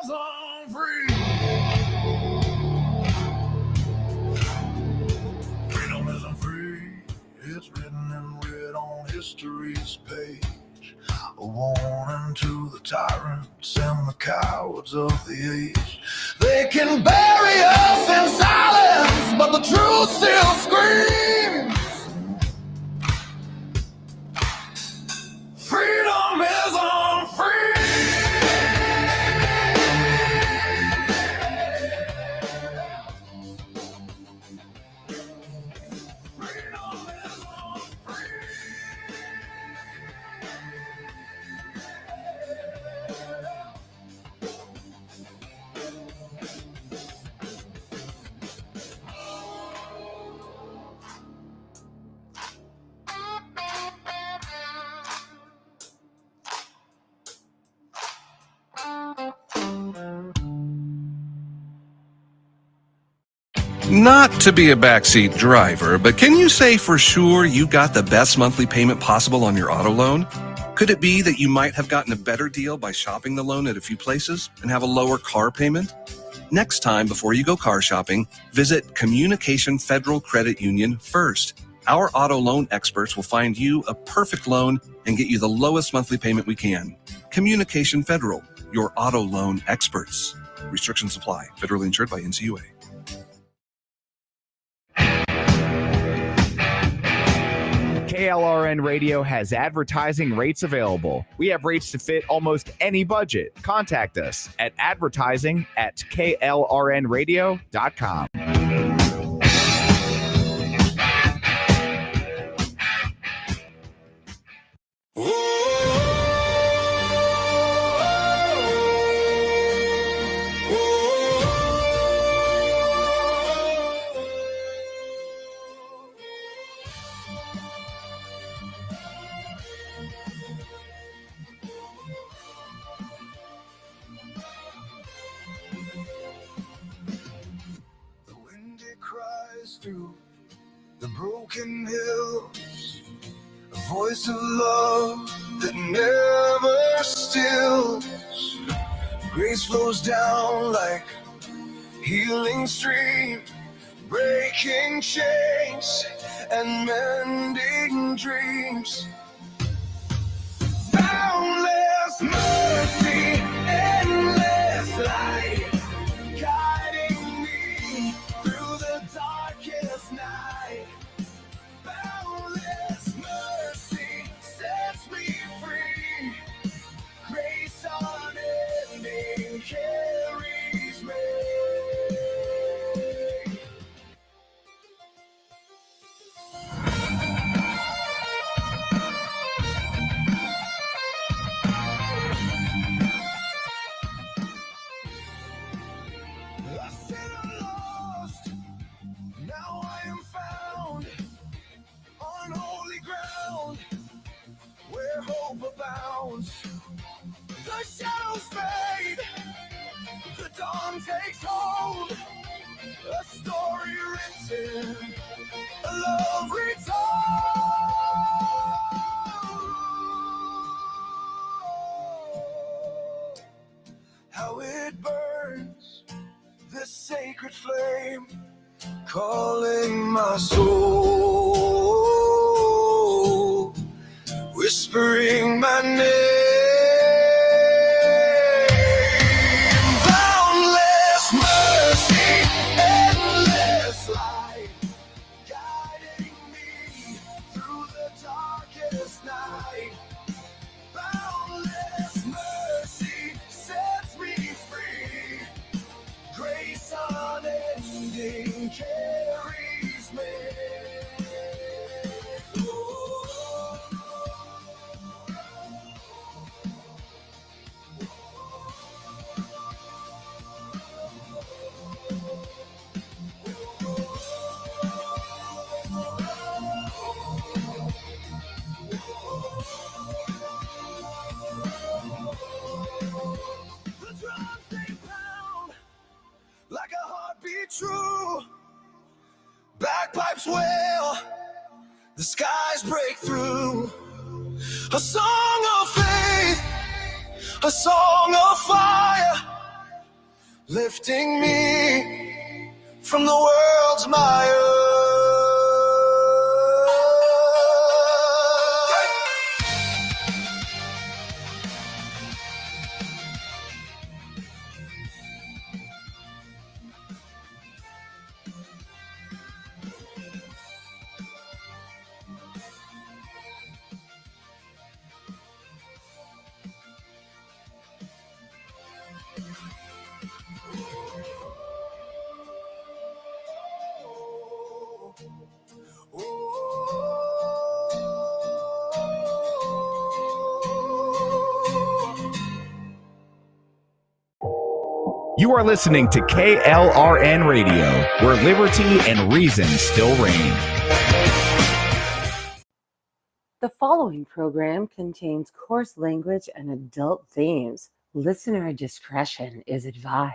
isn't free. Freedom isn't free. It's written in red on history's page, a warning to the tyrants and the cowards of the age. They can bury us in silence, but the truth still screams. Freedom isn't free. Not to be a backseat driver, but can you say for sure you got the best monthly payment possible on your auto loan? Could it be that you might have gotten a better deal by shopping the loan at a few places and have a lower car payment? Next time, before you go car shopping, visit Communication Federal Credit Union first. Our auto loan experts will find you a perfect loan and get you the lowest monthly payment we can. Communication Federal, your auto loan experts. Restrictions apply. Federally insured by NCUA. KLRN Radio has advertising rates available. We have rates to fit almost any budget. Contact us at advertising@klrnradio.com. Through the broken hills, a voice of love that never stills. Grace flows down like healing stream, breaking chains and mending dreams. Boundless mercy, endless light, guiding me through the darkest night. Boundless mercy sets me free. Grace unending carries me. A sinner lost, now I am found on holy ground where hope abounds. The shadows fade, the dawn takes hold, a story written, a love return. How it burns, this sacred flame, calling my soul, whispering my name. Boundless mercy, endless light, guiding me through the darkest night. Boundless mercy sets me free. Grace unending carries me. The drums they pound like a heartbeat true. Bagpipes wail, the skies break through. A song of faith, a song of fire, lifting me from the world's mire. You are listening to KLRN Radio, where liberty and reason still reign. The following program contains coarse language and adult themes. Listener discretion is advised.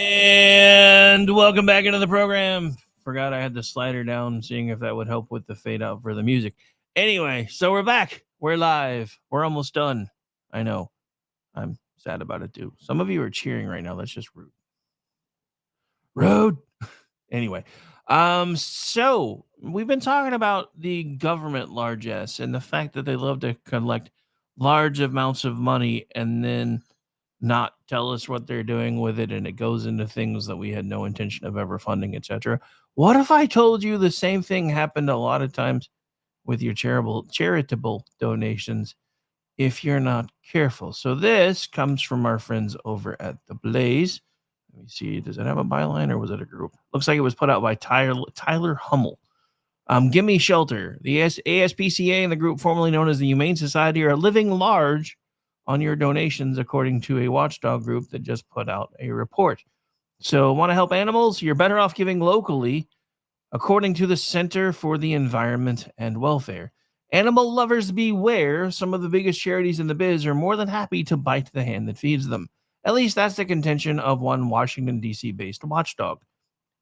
And welcome back into the program. Forgot I had the slider down, seeing if that would help with the fade out for the music. Anyway, so we're back. We're live. We're almost done. I know. I'm sad about it too. Some of you are cheering right now. That's just rude. Rude. Anyway, so we've been talking about the government largesse and the fact that they love to collect large amounts of money and then not tell us what they're doing with it, and it goes into things that we had no intention of ever funding, etc. What if I told you the same thing happened a lot of times with your charitable donations if you're not careful? So this comes from our friends over at The Blaze. Let me see, does it have a byline or was it a group? Looks like it was put out by Tyler Hummel. Gimme Shelter. The ASPCA and the group formerly known as the Humane Society are living large on your donations, according to a watchdog group that just put out a report. So want to help animals? You're better off giving locally, according to the Center for the Environment and Welfare. Animal lovers beware. Some of the biggest charities in the biz are more than happy to bite the hand that feeds them. At least that's the contention of one Washington, D.C. based watchdog.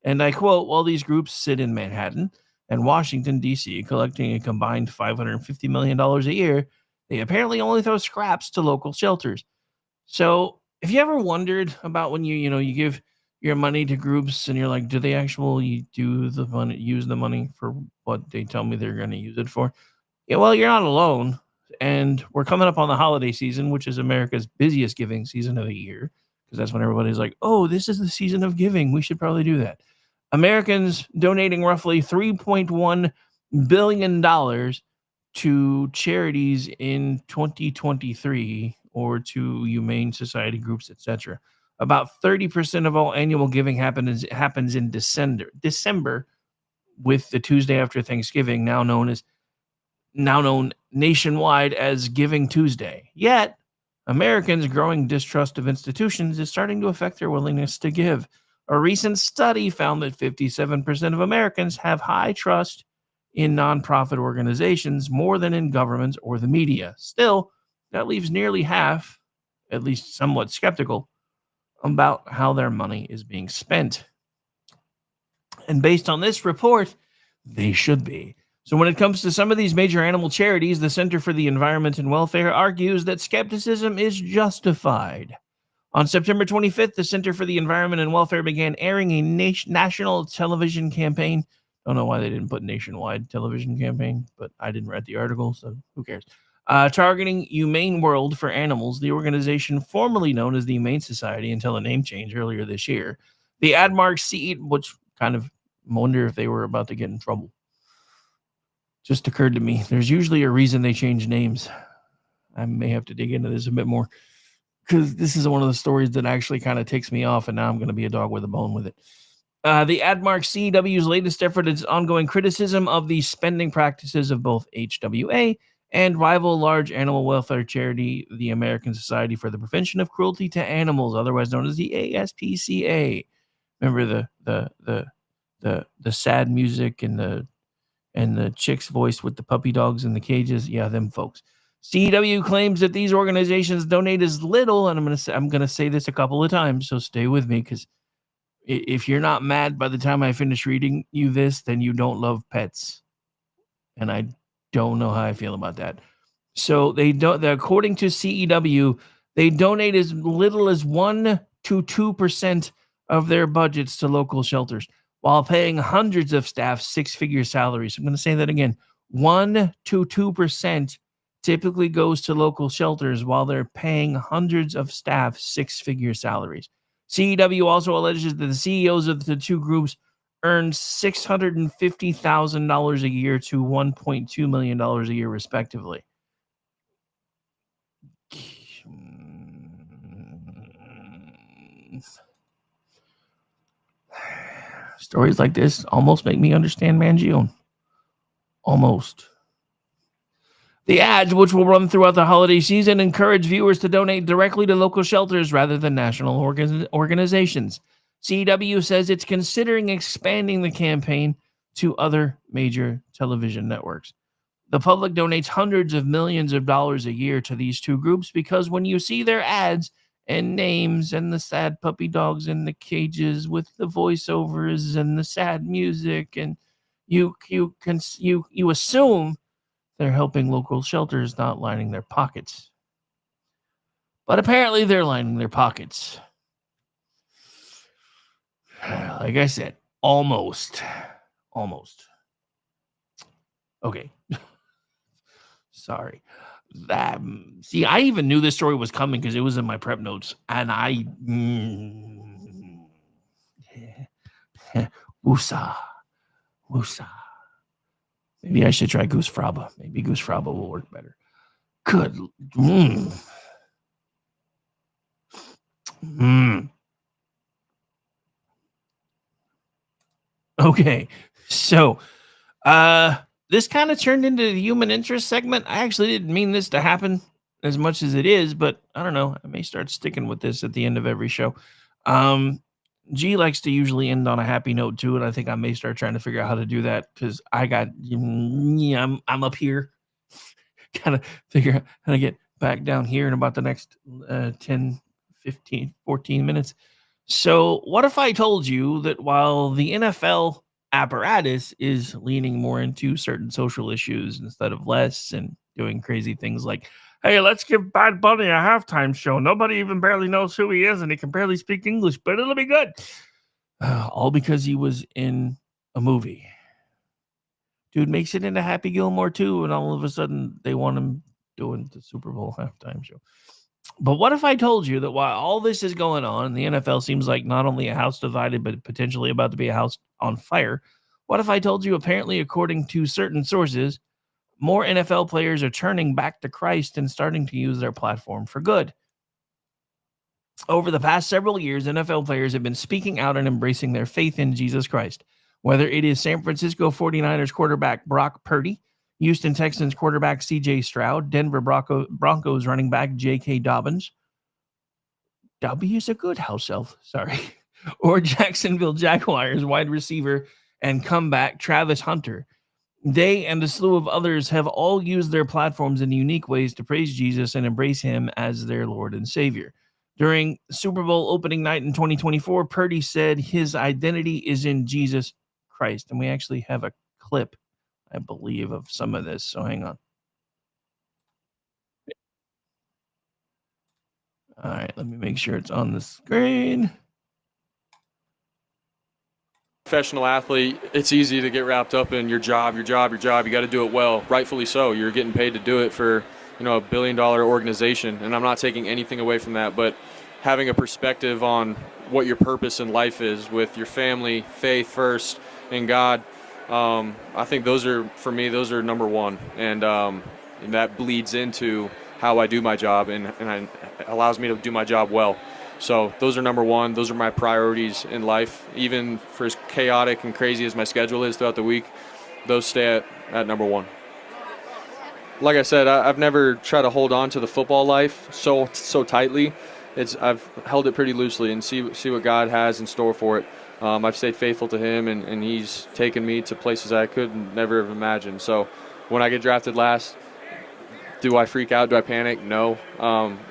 And I quote, while these groups sit in Manhattan and Washington, D.C., collecting a combined $550 million a year, they apparently only throw scraps to local shelters. So if you ever wondered about when you give your money to groups and you're like, do they actually use the money for what they tell me they're going to use it for? Yeah, well, you're not alone. And we're coming up on the holiday season, which is America's busiest giving season of the year, because that's when everybody's like, oh, this is the season of giving. We should probably do that. Americans donating roughly $3.1 billion to charities in 2023 or to humane society groups, etc. About 30% of all annual giving happens in December, with the Tuesday after Thanksgiving now known nationwide as Giving Tuesday. Yet, Americans' growing distrust of institutions is starting to affect their willingness to give. A recent study found that 57% of Americans have high trust in nonprofit organizations more than in government or the media. Still, that leaves nearly half, at least somewhat skeptical, about how their money is being spent. And based on this report, they should be. So when it comes to some of these major animal charities, the Center for the Environment and Welfare argues that skepticism is justified. On September 25th, the Center for the Environment and Welfare began airing a national television campaign. Don't know why they didn't put nationwide television campaign, but I didn't read the article, so who cares? Targeting Humane World for Animals, the organization formerly known as the Humane Society until a name change earlier this year. The ad mark CE, which kind of wonder if they were about to get in trouble. Just occurred to me. There's usually a reason they change names. I may have to dig into this a bit more because this is one of the stories that actually kind of takes me off, and now I'm going to be a dog with a bone with it. The AdMark CEW's latest effort is ongoing criticism of the spending practices of both HWA and rival large animal welfare charity, the American Society for the Prevention of Cruelty to Animals, otherwise known as the ASPCA. Remember the sad music and the chick's voice with the puppy dogs in the cages? Yeah, them folks. CEW claims that these organizations donate as little, and I'm gonna say this a couple of times, so stay with me, because if you're not mad by the time I finish reading you this, then you don't love pets, and I don't know how I feel about that. So according to CEW, they donate as little as 1 to 2% of their budgets to local shelters, while paying hundreds of staff six-figure salaries. I'm going to say that again. 1 to 2% typically goes to local shelters, while they're paying hundreds of staff six-figure salaries. CEW also alleges that the CEOs of the two groups earned $650,000 a year to $1.2 million a year, respectively. Stories like this almost make me understand Mangione. Almost. The ads, which will run throughout the holiday season, encourage viewers to donate directly to local shelters rather than national organizations. CW says it's considering expanding the campaign to other major television networks. The public donates hundreds of millions of dollars a year to these two groups because when you see their ads and names and the sad puppy dogs in the cages with the voiceovers and the sad music, and you assume they're helping local shelters, not lining their pockets. But apparently they're lining their pockets. Like I said, almost. Okay. Sorry. See, I even knew this story was coming because it was in my prep notes, and Woosah. Maybe I should try Goose Fraba. Maybe Goose Fraba will work better. Good. Okay, so this kind of turned into the human interest segment. I actually didn't mean this to happen as much as it is, but I don't know. I may start sticking with this at the end of every show. G likes to usually end on a happy note too, and I think I may start trying to figure out how to do that because I'm up here, kind of figure out how to get back down here in about the next 10, 15, 14 minutes. So what if I told you that while the NFL apparatus is leaning more into certain social issues instead of less, and doing crazy things like, hey, let's give Bad Bunny a halftime show. Nobody even barely knows who he is, and he can barely speak English, but it'll be good. All because he was in a movie. Dude makes it into Happy Gilmore too, and all of a sudden they want him doing the Super Bowl halftime show. But what if I told you that while all this is going on, the NFL seems like not only a house divided, but potentially about to be a house on fire? What if I told you, apparently, according to certain sources, more NFL players are turning back to Christ and starting to use their platform for good? Over the past several years, NFL players have been speaking out and embracing their faith in Jesus Christ. Whether it is San Francisco 49ers quarterback Brock Purdy, Houston Texans quarterback C.J. Stroud, Denver Broncos running back J.K. Dobbins. W is a good house elf, sorry. Or Jacksonville Jaguars wide receiver and comeback Travis Hunter. They and a slew of others have all used their platforms in unique ways to praise Jesus and embrace him as their Lord and Savior. During Super Bowl opening night in 2024, Purdy said his identity is in Jesus Christ. And we actually have a clip, I believe, of some of this. So hang on. All right, let me make sure it's on the screen. Professional athlete, it's easy to get wrapped up in your job. You got to do it well, rightfully so. You're getting paid to do it for, a $1 billion organization, and I'm not taking anything away from that, but having a perspective on what your purpose in life is with your family, faith first, and God, I think those are, for me, those are number one, and that bleeds into how I do my job, and it allows me to do my job well. So those are number one. Those are my priorities in life. Even for as chaotic and crazy as my schedule is throughout the week, those stay at number one. Like I said, I've never tried to hold on to the football life so tightly. I've held it pretty loosely and see what God has in store for it. I've stayed faithful to him, and he's taken me to places I could never have imagined. So when I get drafted last, do I freak out? Do I panic? No.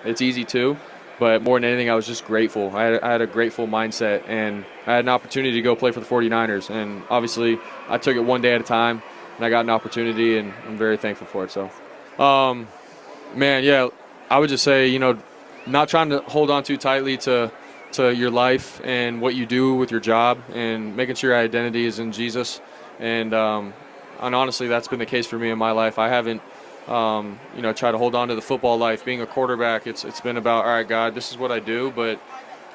It's easy to. But more than anything, I was just grateful. I had a grateful mindset, and I had an opportunity to go play for the 49ers. And obviously, I took it one day at a time, and I got an opportunity, and I'm very thankful for it. So, I would just say, not trying to hold on too tightly to your life and what you do with your job, and making sure your identity is in Jesus. And honestly, that's been the case for me in my life. I haven't try to hold on to the football life. Being a quarterback, it's been about, all right, God, this is what I do, but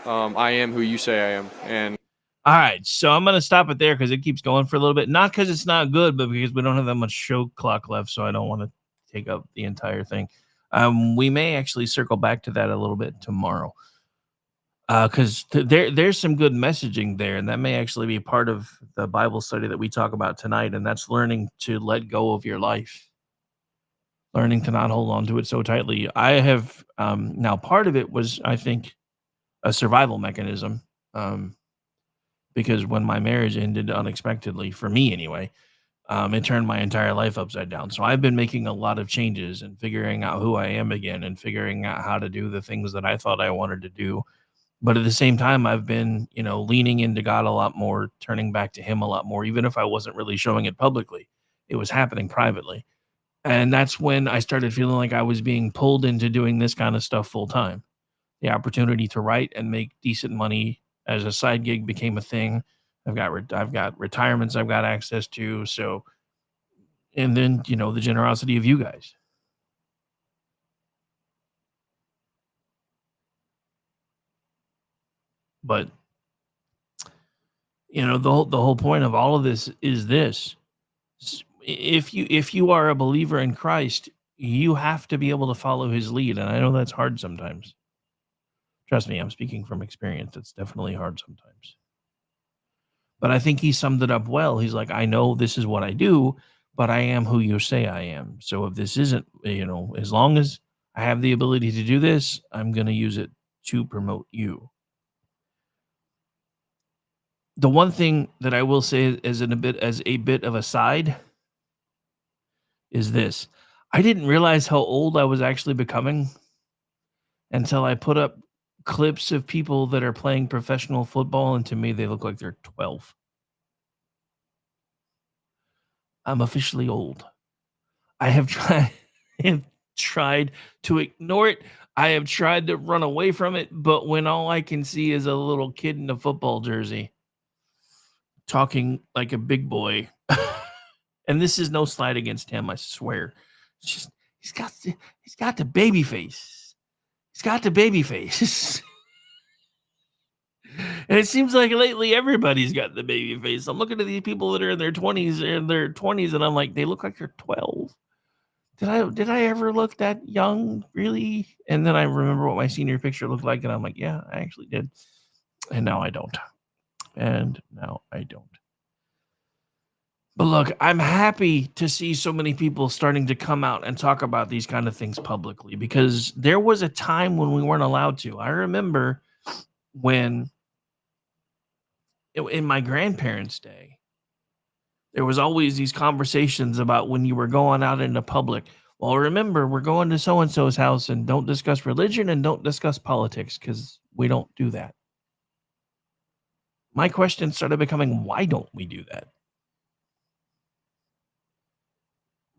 I am who you say I am. And all right, so I'm going to stop it there because it keeps going for a little bit. Not because it's not good, but because we don't have that much show clock left, so I don't want to take up the entire thing. We may actually circle back to that a little bit tomorrow because there's some good messaging there, and that may actually be part of the Bible study that we talk about tonight, and that's learning to let go of your life. Learning to not hold on to it so tightly. I have now part of it was, I think, a survival mechanism because when my marriage ended unexpectedly, for me anyway, it turned my entire life upside down. So I've been making a lot of changes and figuring out who I am again and figuring out how to do the things that I thought I wanted to do. But at the same time, I've been, leaning into God a lot more, turning back to him a lot more, even if I wasn't really showing it publicly. It was happening privately. And that's when I started feeling like I was being pulled into doing this kind of stuff full time. The opportunity to write and make decent money as a side gig became a thing. I've got retirements I've got access to. So, and then, the generosity of you guys. But, the whole point of all of this is this. If you are a believer in Christ, you have to be able to follow his lead. And I know that's hard sometimes. Trust me, I'm speaking from experience. It's definitely hard sometimes. But I think he summed it up well. He's like, I know this is what I do, but I am who you say I am. So if this isn't, as long as I have the ability to do this, I'm going to use it to promote you. The one thing that I will say as a bit of a side is this. I didn't realize how old I was actually becoming until I put up clips of people that are playing professional football, and to me, they look like they're 12. I'm officially old. I have tried to ignore it. I have tried to run away from it, but when all I can see is a little kid in a football jersey talking like a big boy, and this is no slight against him, I swear. It's just he's got the baby face. He's got the baby face. And it seems like lately everybody's got the baby face. I'm looking at these people that are in their 20s, and I'm like, they look like they're 12. Did I ever look that young, really? And then I remember what my senior picture looked like, and I'm like, yeah, I actually did. And now I don't. But look, I'm happy to see so many people starting to come out and talk about these kind of things publicly, because there was a time when we weren't allowed to. I remember when in my grandparents' day, There was always these conversations about when you were going out into public. Well, remember, we're going to so-and-so's house, and don't discuss religion and don't discuss politics because we don't do that. My question started becoming, why don't we do that?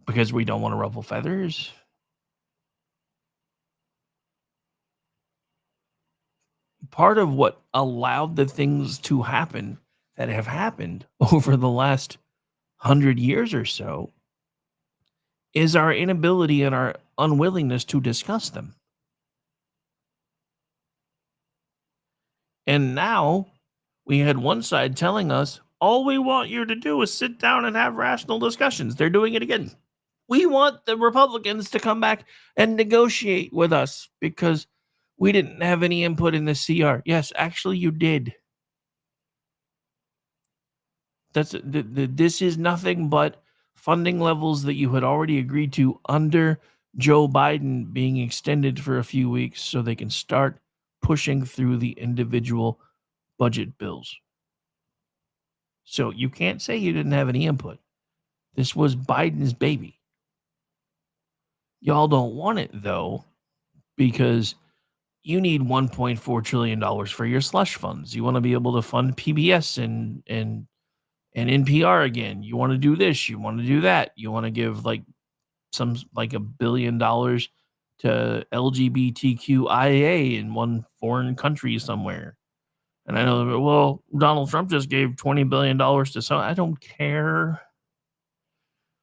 Because we don't want to ruffle feathers? Part of what allowed the things to happen that have happened over the last 100 years or so is our inability and our unwillingness to discuss them. And now we had one side telling us, all we want you to do is sit down and have rational discussions. They're doing it again. We want the Republicans to come back and negotiate with us because we didn't have any input in the CR. Yes, actually you did. This is nothing but funding levels that you had already agreed to under Joe Biden being extended for a few weeks so they can start pushing through the individual budget bills. So you can't say you didn't have any input. This was Biden's baby. Y'all don't want it, though, because you need $1.4 trillion for your slush funds. You want to be able to fund PBS and NPR again. You want to do this. You want to do that. You want to give like $1 billion to LGBTQIA in one foreign country somewhere. And I know, well, Donald Trump just gave $20 billion to some. I don't care.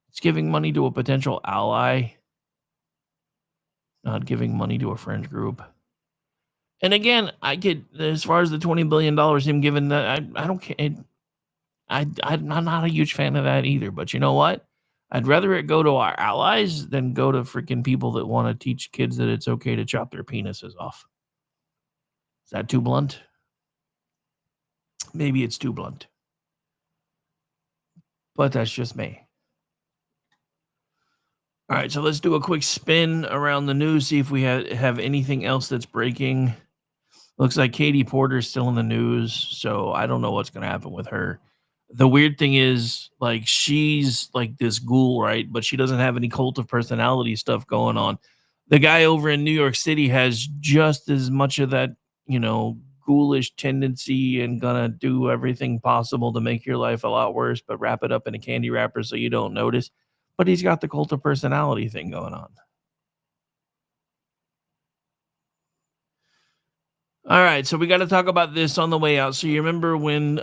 It's giving money to a potential ally, not giving money to a fringe group. And again, I get, as far as the $20 billion him giving that, I don't care. I'm not a huge fan of that either. But you know what? I'd rather it go to our allies than go to freaking people that want to teach kids that it's okay to chop their penises off. Is that too blunt? Maybe it's too blunt. But that's just me. All right, so let's do a quick spin around the news, see if we have anything else that's breaking. Looks like Katie Porter's still in the news, so I don't know what's going to happen with her. The weird thing is, like, she's like this ghoul, right? But she doesn't have any cult of personality stuff going on. The guy over in New York City has just as much of that, ghoulish tendency and gonna do everything possible to make your life a lot worse, but wrap it up in a candy wrapper so you don't notice. But he's got the cult of personality thing going on. All right, so we got to talk about this on the way out. So you remember when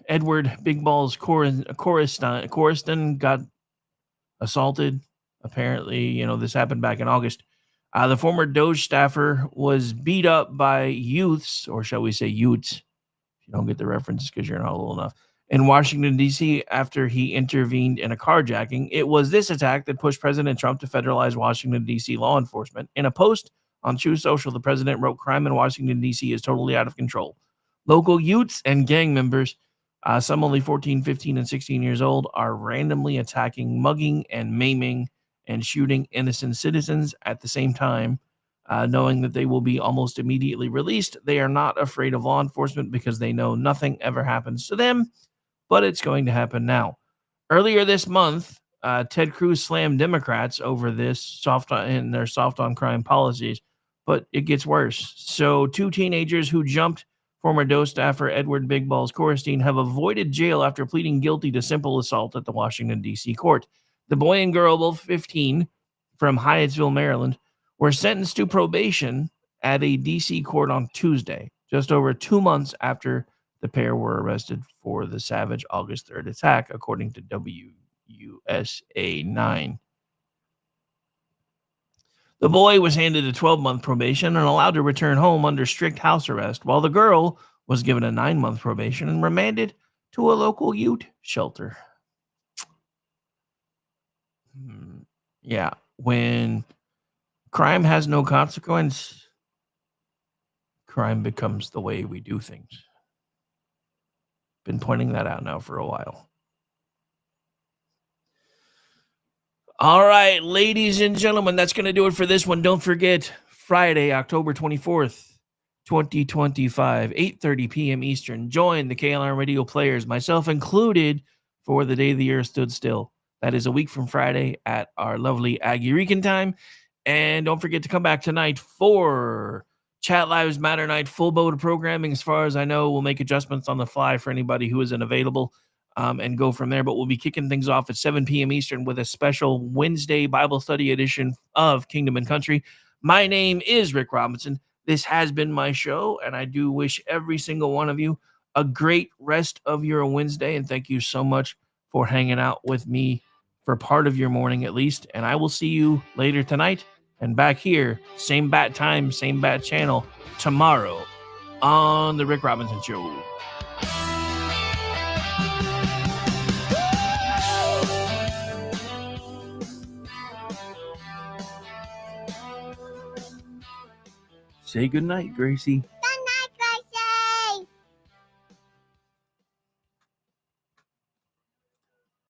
Edward Big Balls Corriston got assaulted? Apparently, this happened back in August. The former Doge staffer was beat up by youths, or shall we say Utes, if you don't get the reference because you're not old enough, in Washington, D.C. after he intervened in a carjacking. It was this attack that pushed President Trump to federalize Washington, D.C. law enforcement. In a post on True Social, the president wrote, "Crime in Washington, D.C. is totally out of control. Local Utes and gang members, some only 14, 15, and 16 years old, are randomly attacking, mugging, and maiming and shooting innocent citizens at the same time, knowing that they will be almost immediately released. They are not afraid of law enforcement because they know nothing ever happens to them, but it's going to happen now." Earlier this month, Ted Cruz slammed Democrats over this soft on crime policies, but it gets worse. So 2 teenagers who jumped former Doe staffer Edward Big Balls Corriston have avoided jail after pleading guilty to simple assault at the Washington, D.C. court. The boy and girl, both 15, from Hyattsville, Maryland, were sentenced to probation at a D.C. court on Tuesday, just over 2 months after the pair were arrested for the savage August 3rd attack, according to WUSA 9. The boy was handed a 12-month probation and allowed to return home under strict house arrest, while the girl was given a 9-month probation and remanded to a local Ute shelter. Yeah, when crime has no consequence, crime becomes the way we do things. Been pointing that out now for a while. All right, ladies and gentlemen, that's going to do it for this one. Don't forget, Friday, October 24th, 2025, 8:30 p.m. Eastern. Join the KLR Radio players, myself included, for the day the earth stood still. That is a week from Friday at our lovely Aggie Rican time. And don't forget to come back tonight for Chat Lives Matter Night, full boat of programming. As far as I know, we'll make adjustments on the fly for anybody who isn't available and go from there. But we'll be kicking things off at 7 p.m. Eastern with a special Wednesday Bible study edition of Kingdom and Country. My name is Rick Robinson. This has been my show, and I do wish every single one of you a great rest of your Wednesday. And thank you so much for hanging out with me for part of your morning at least. And I will see you later tonight and back here, same bat time, same bat channel, tomorrow on The Rick Robinson Show. Say goodnight, Gracie.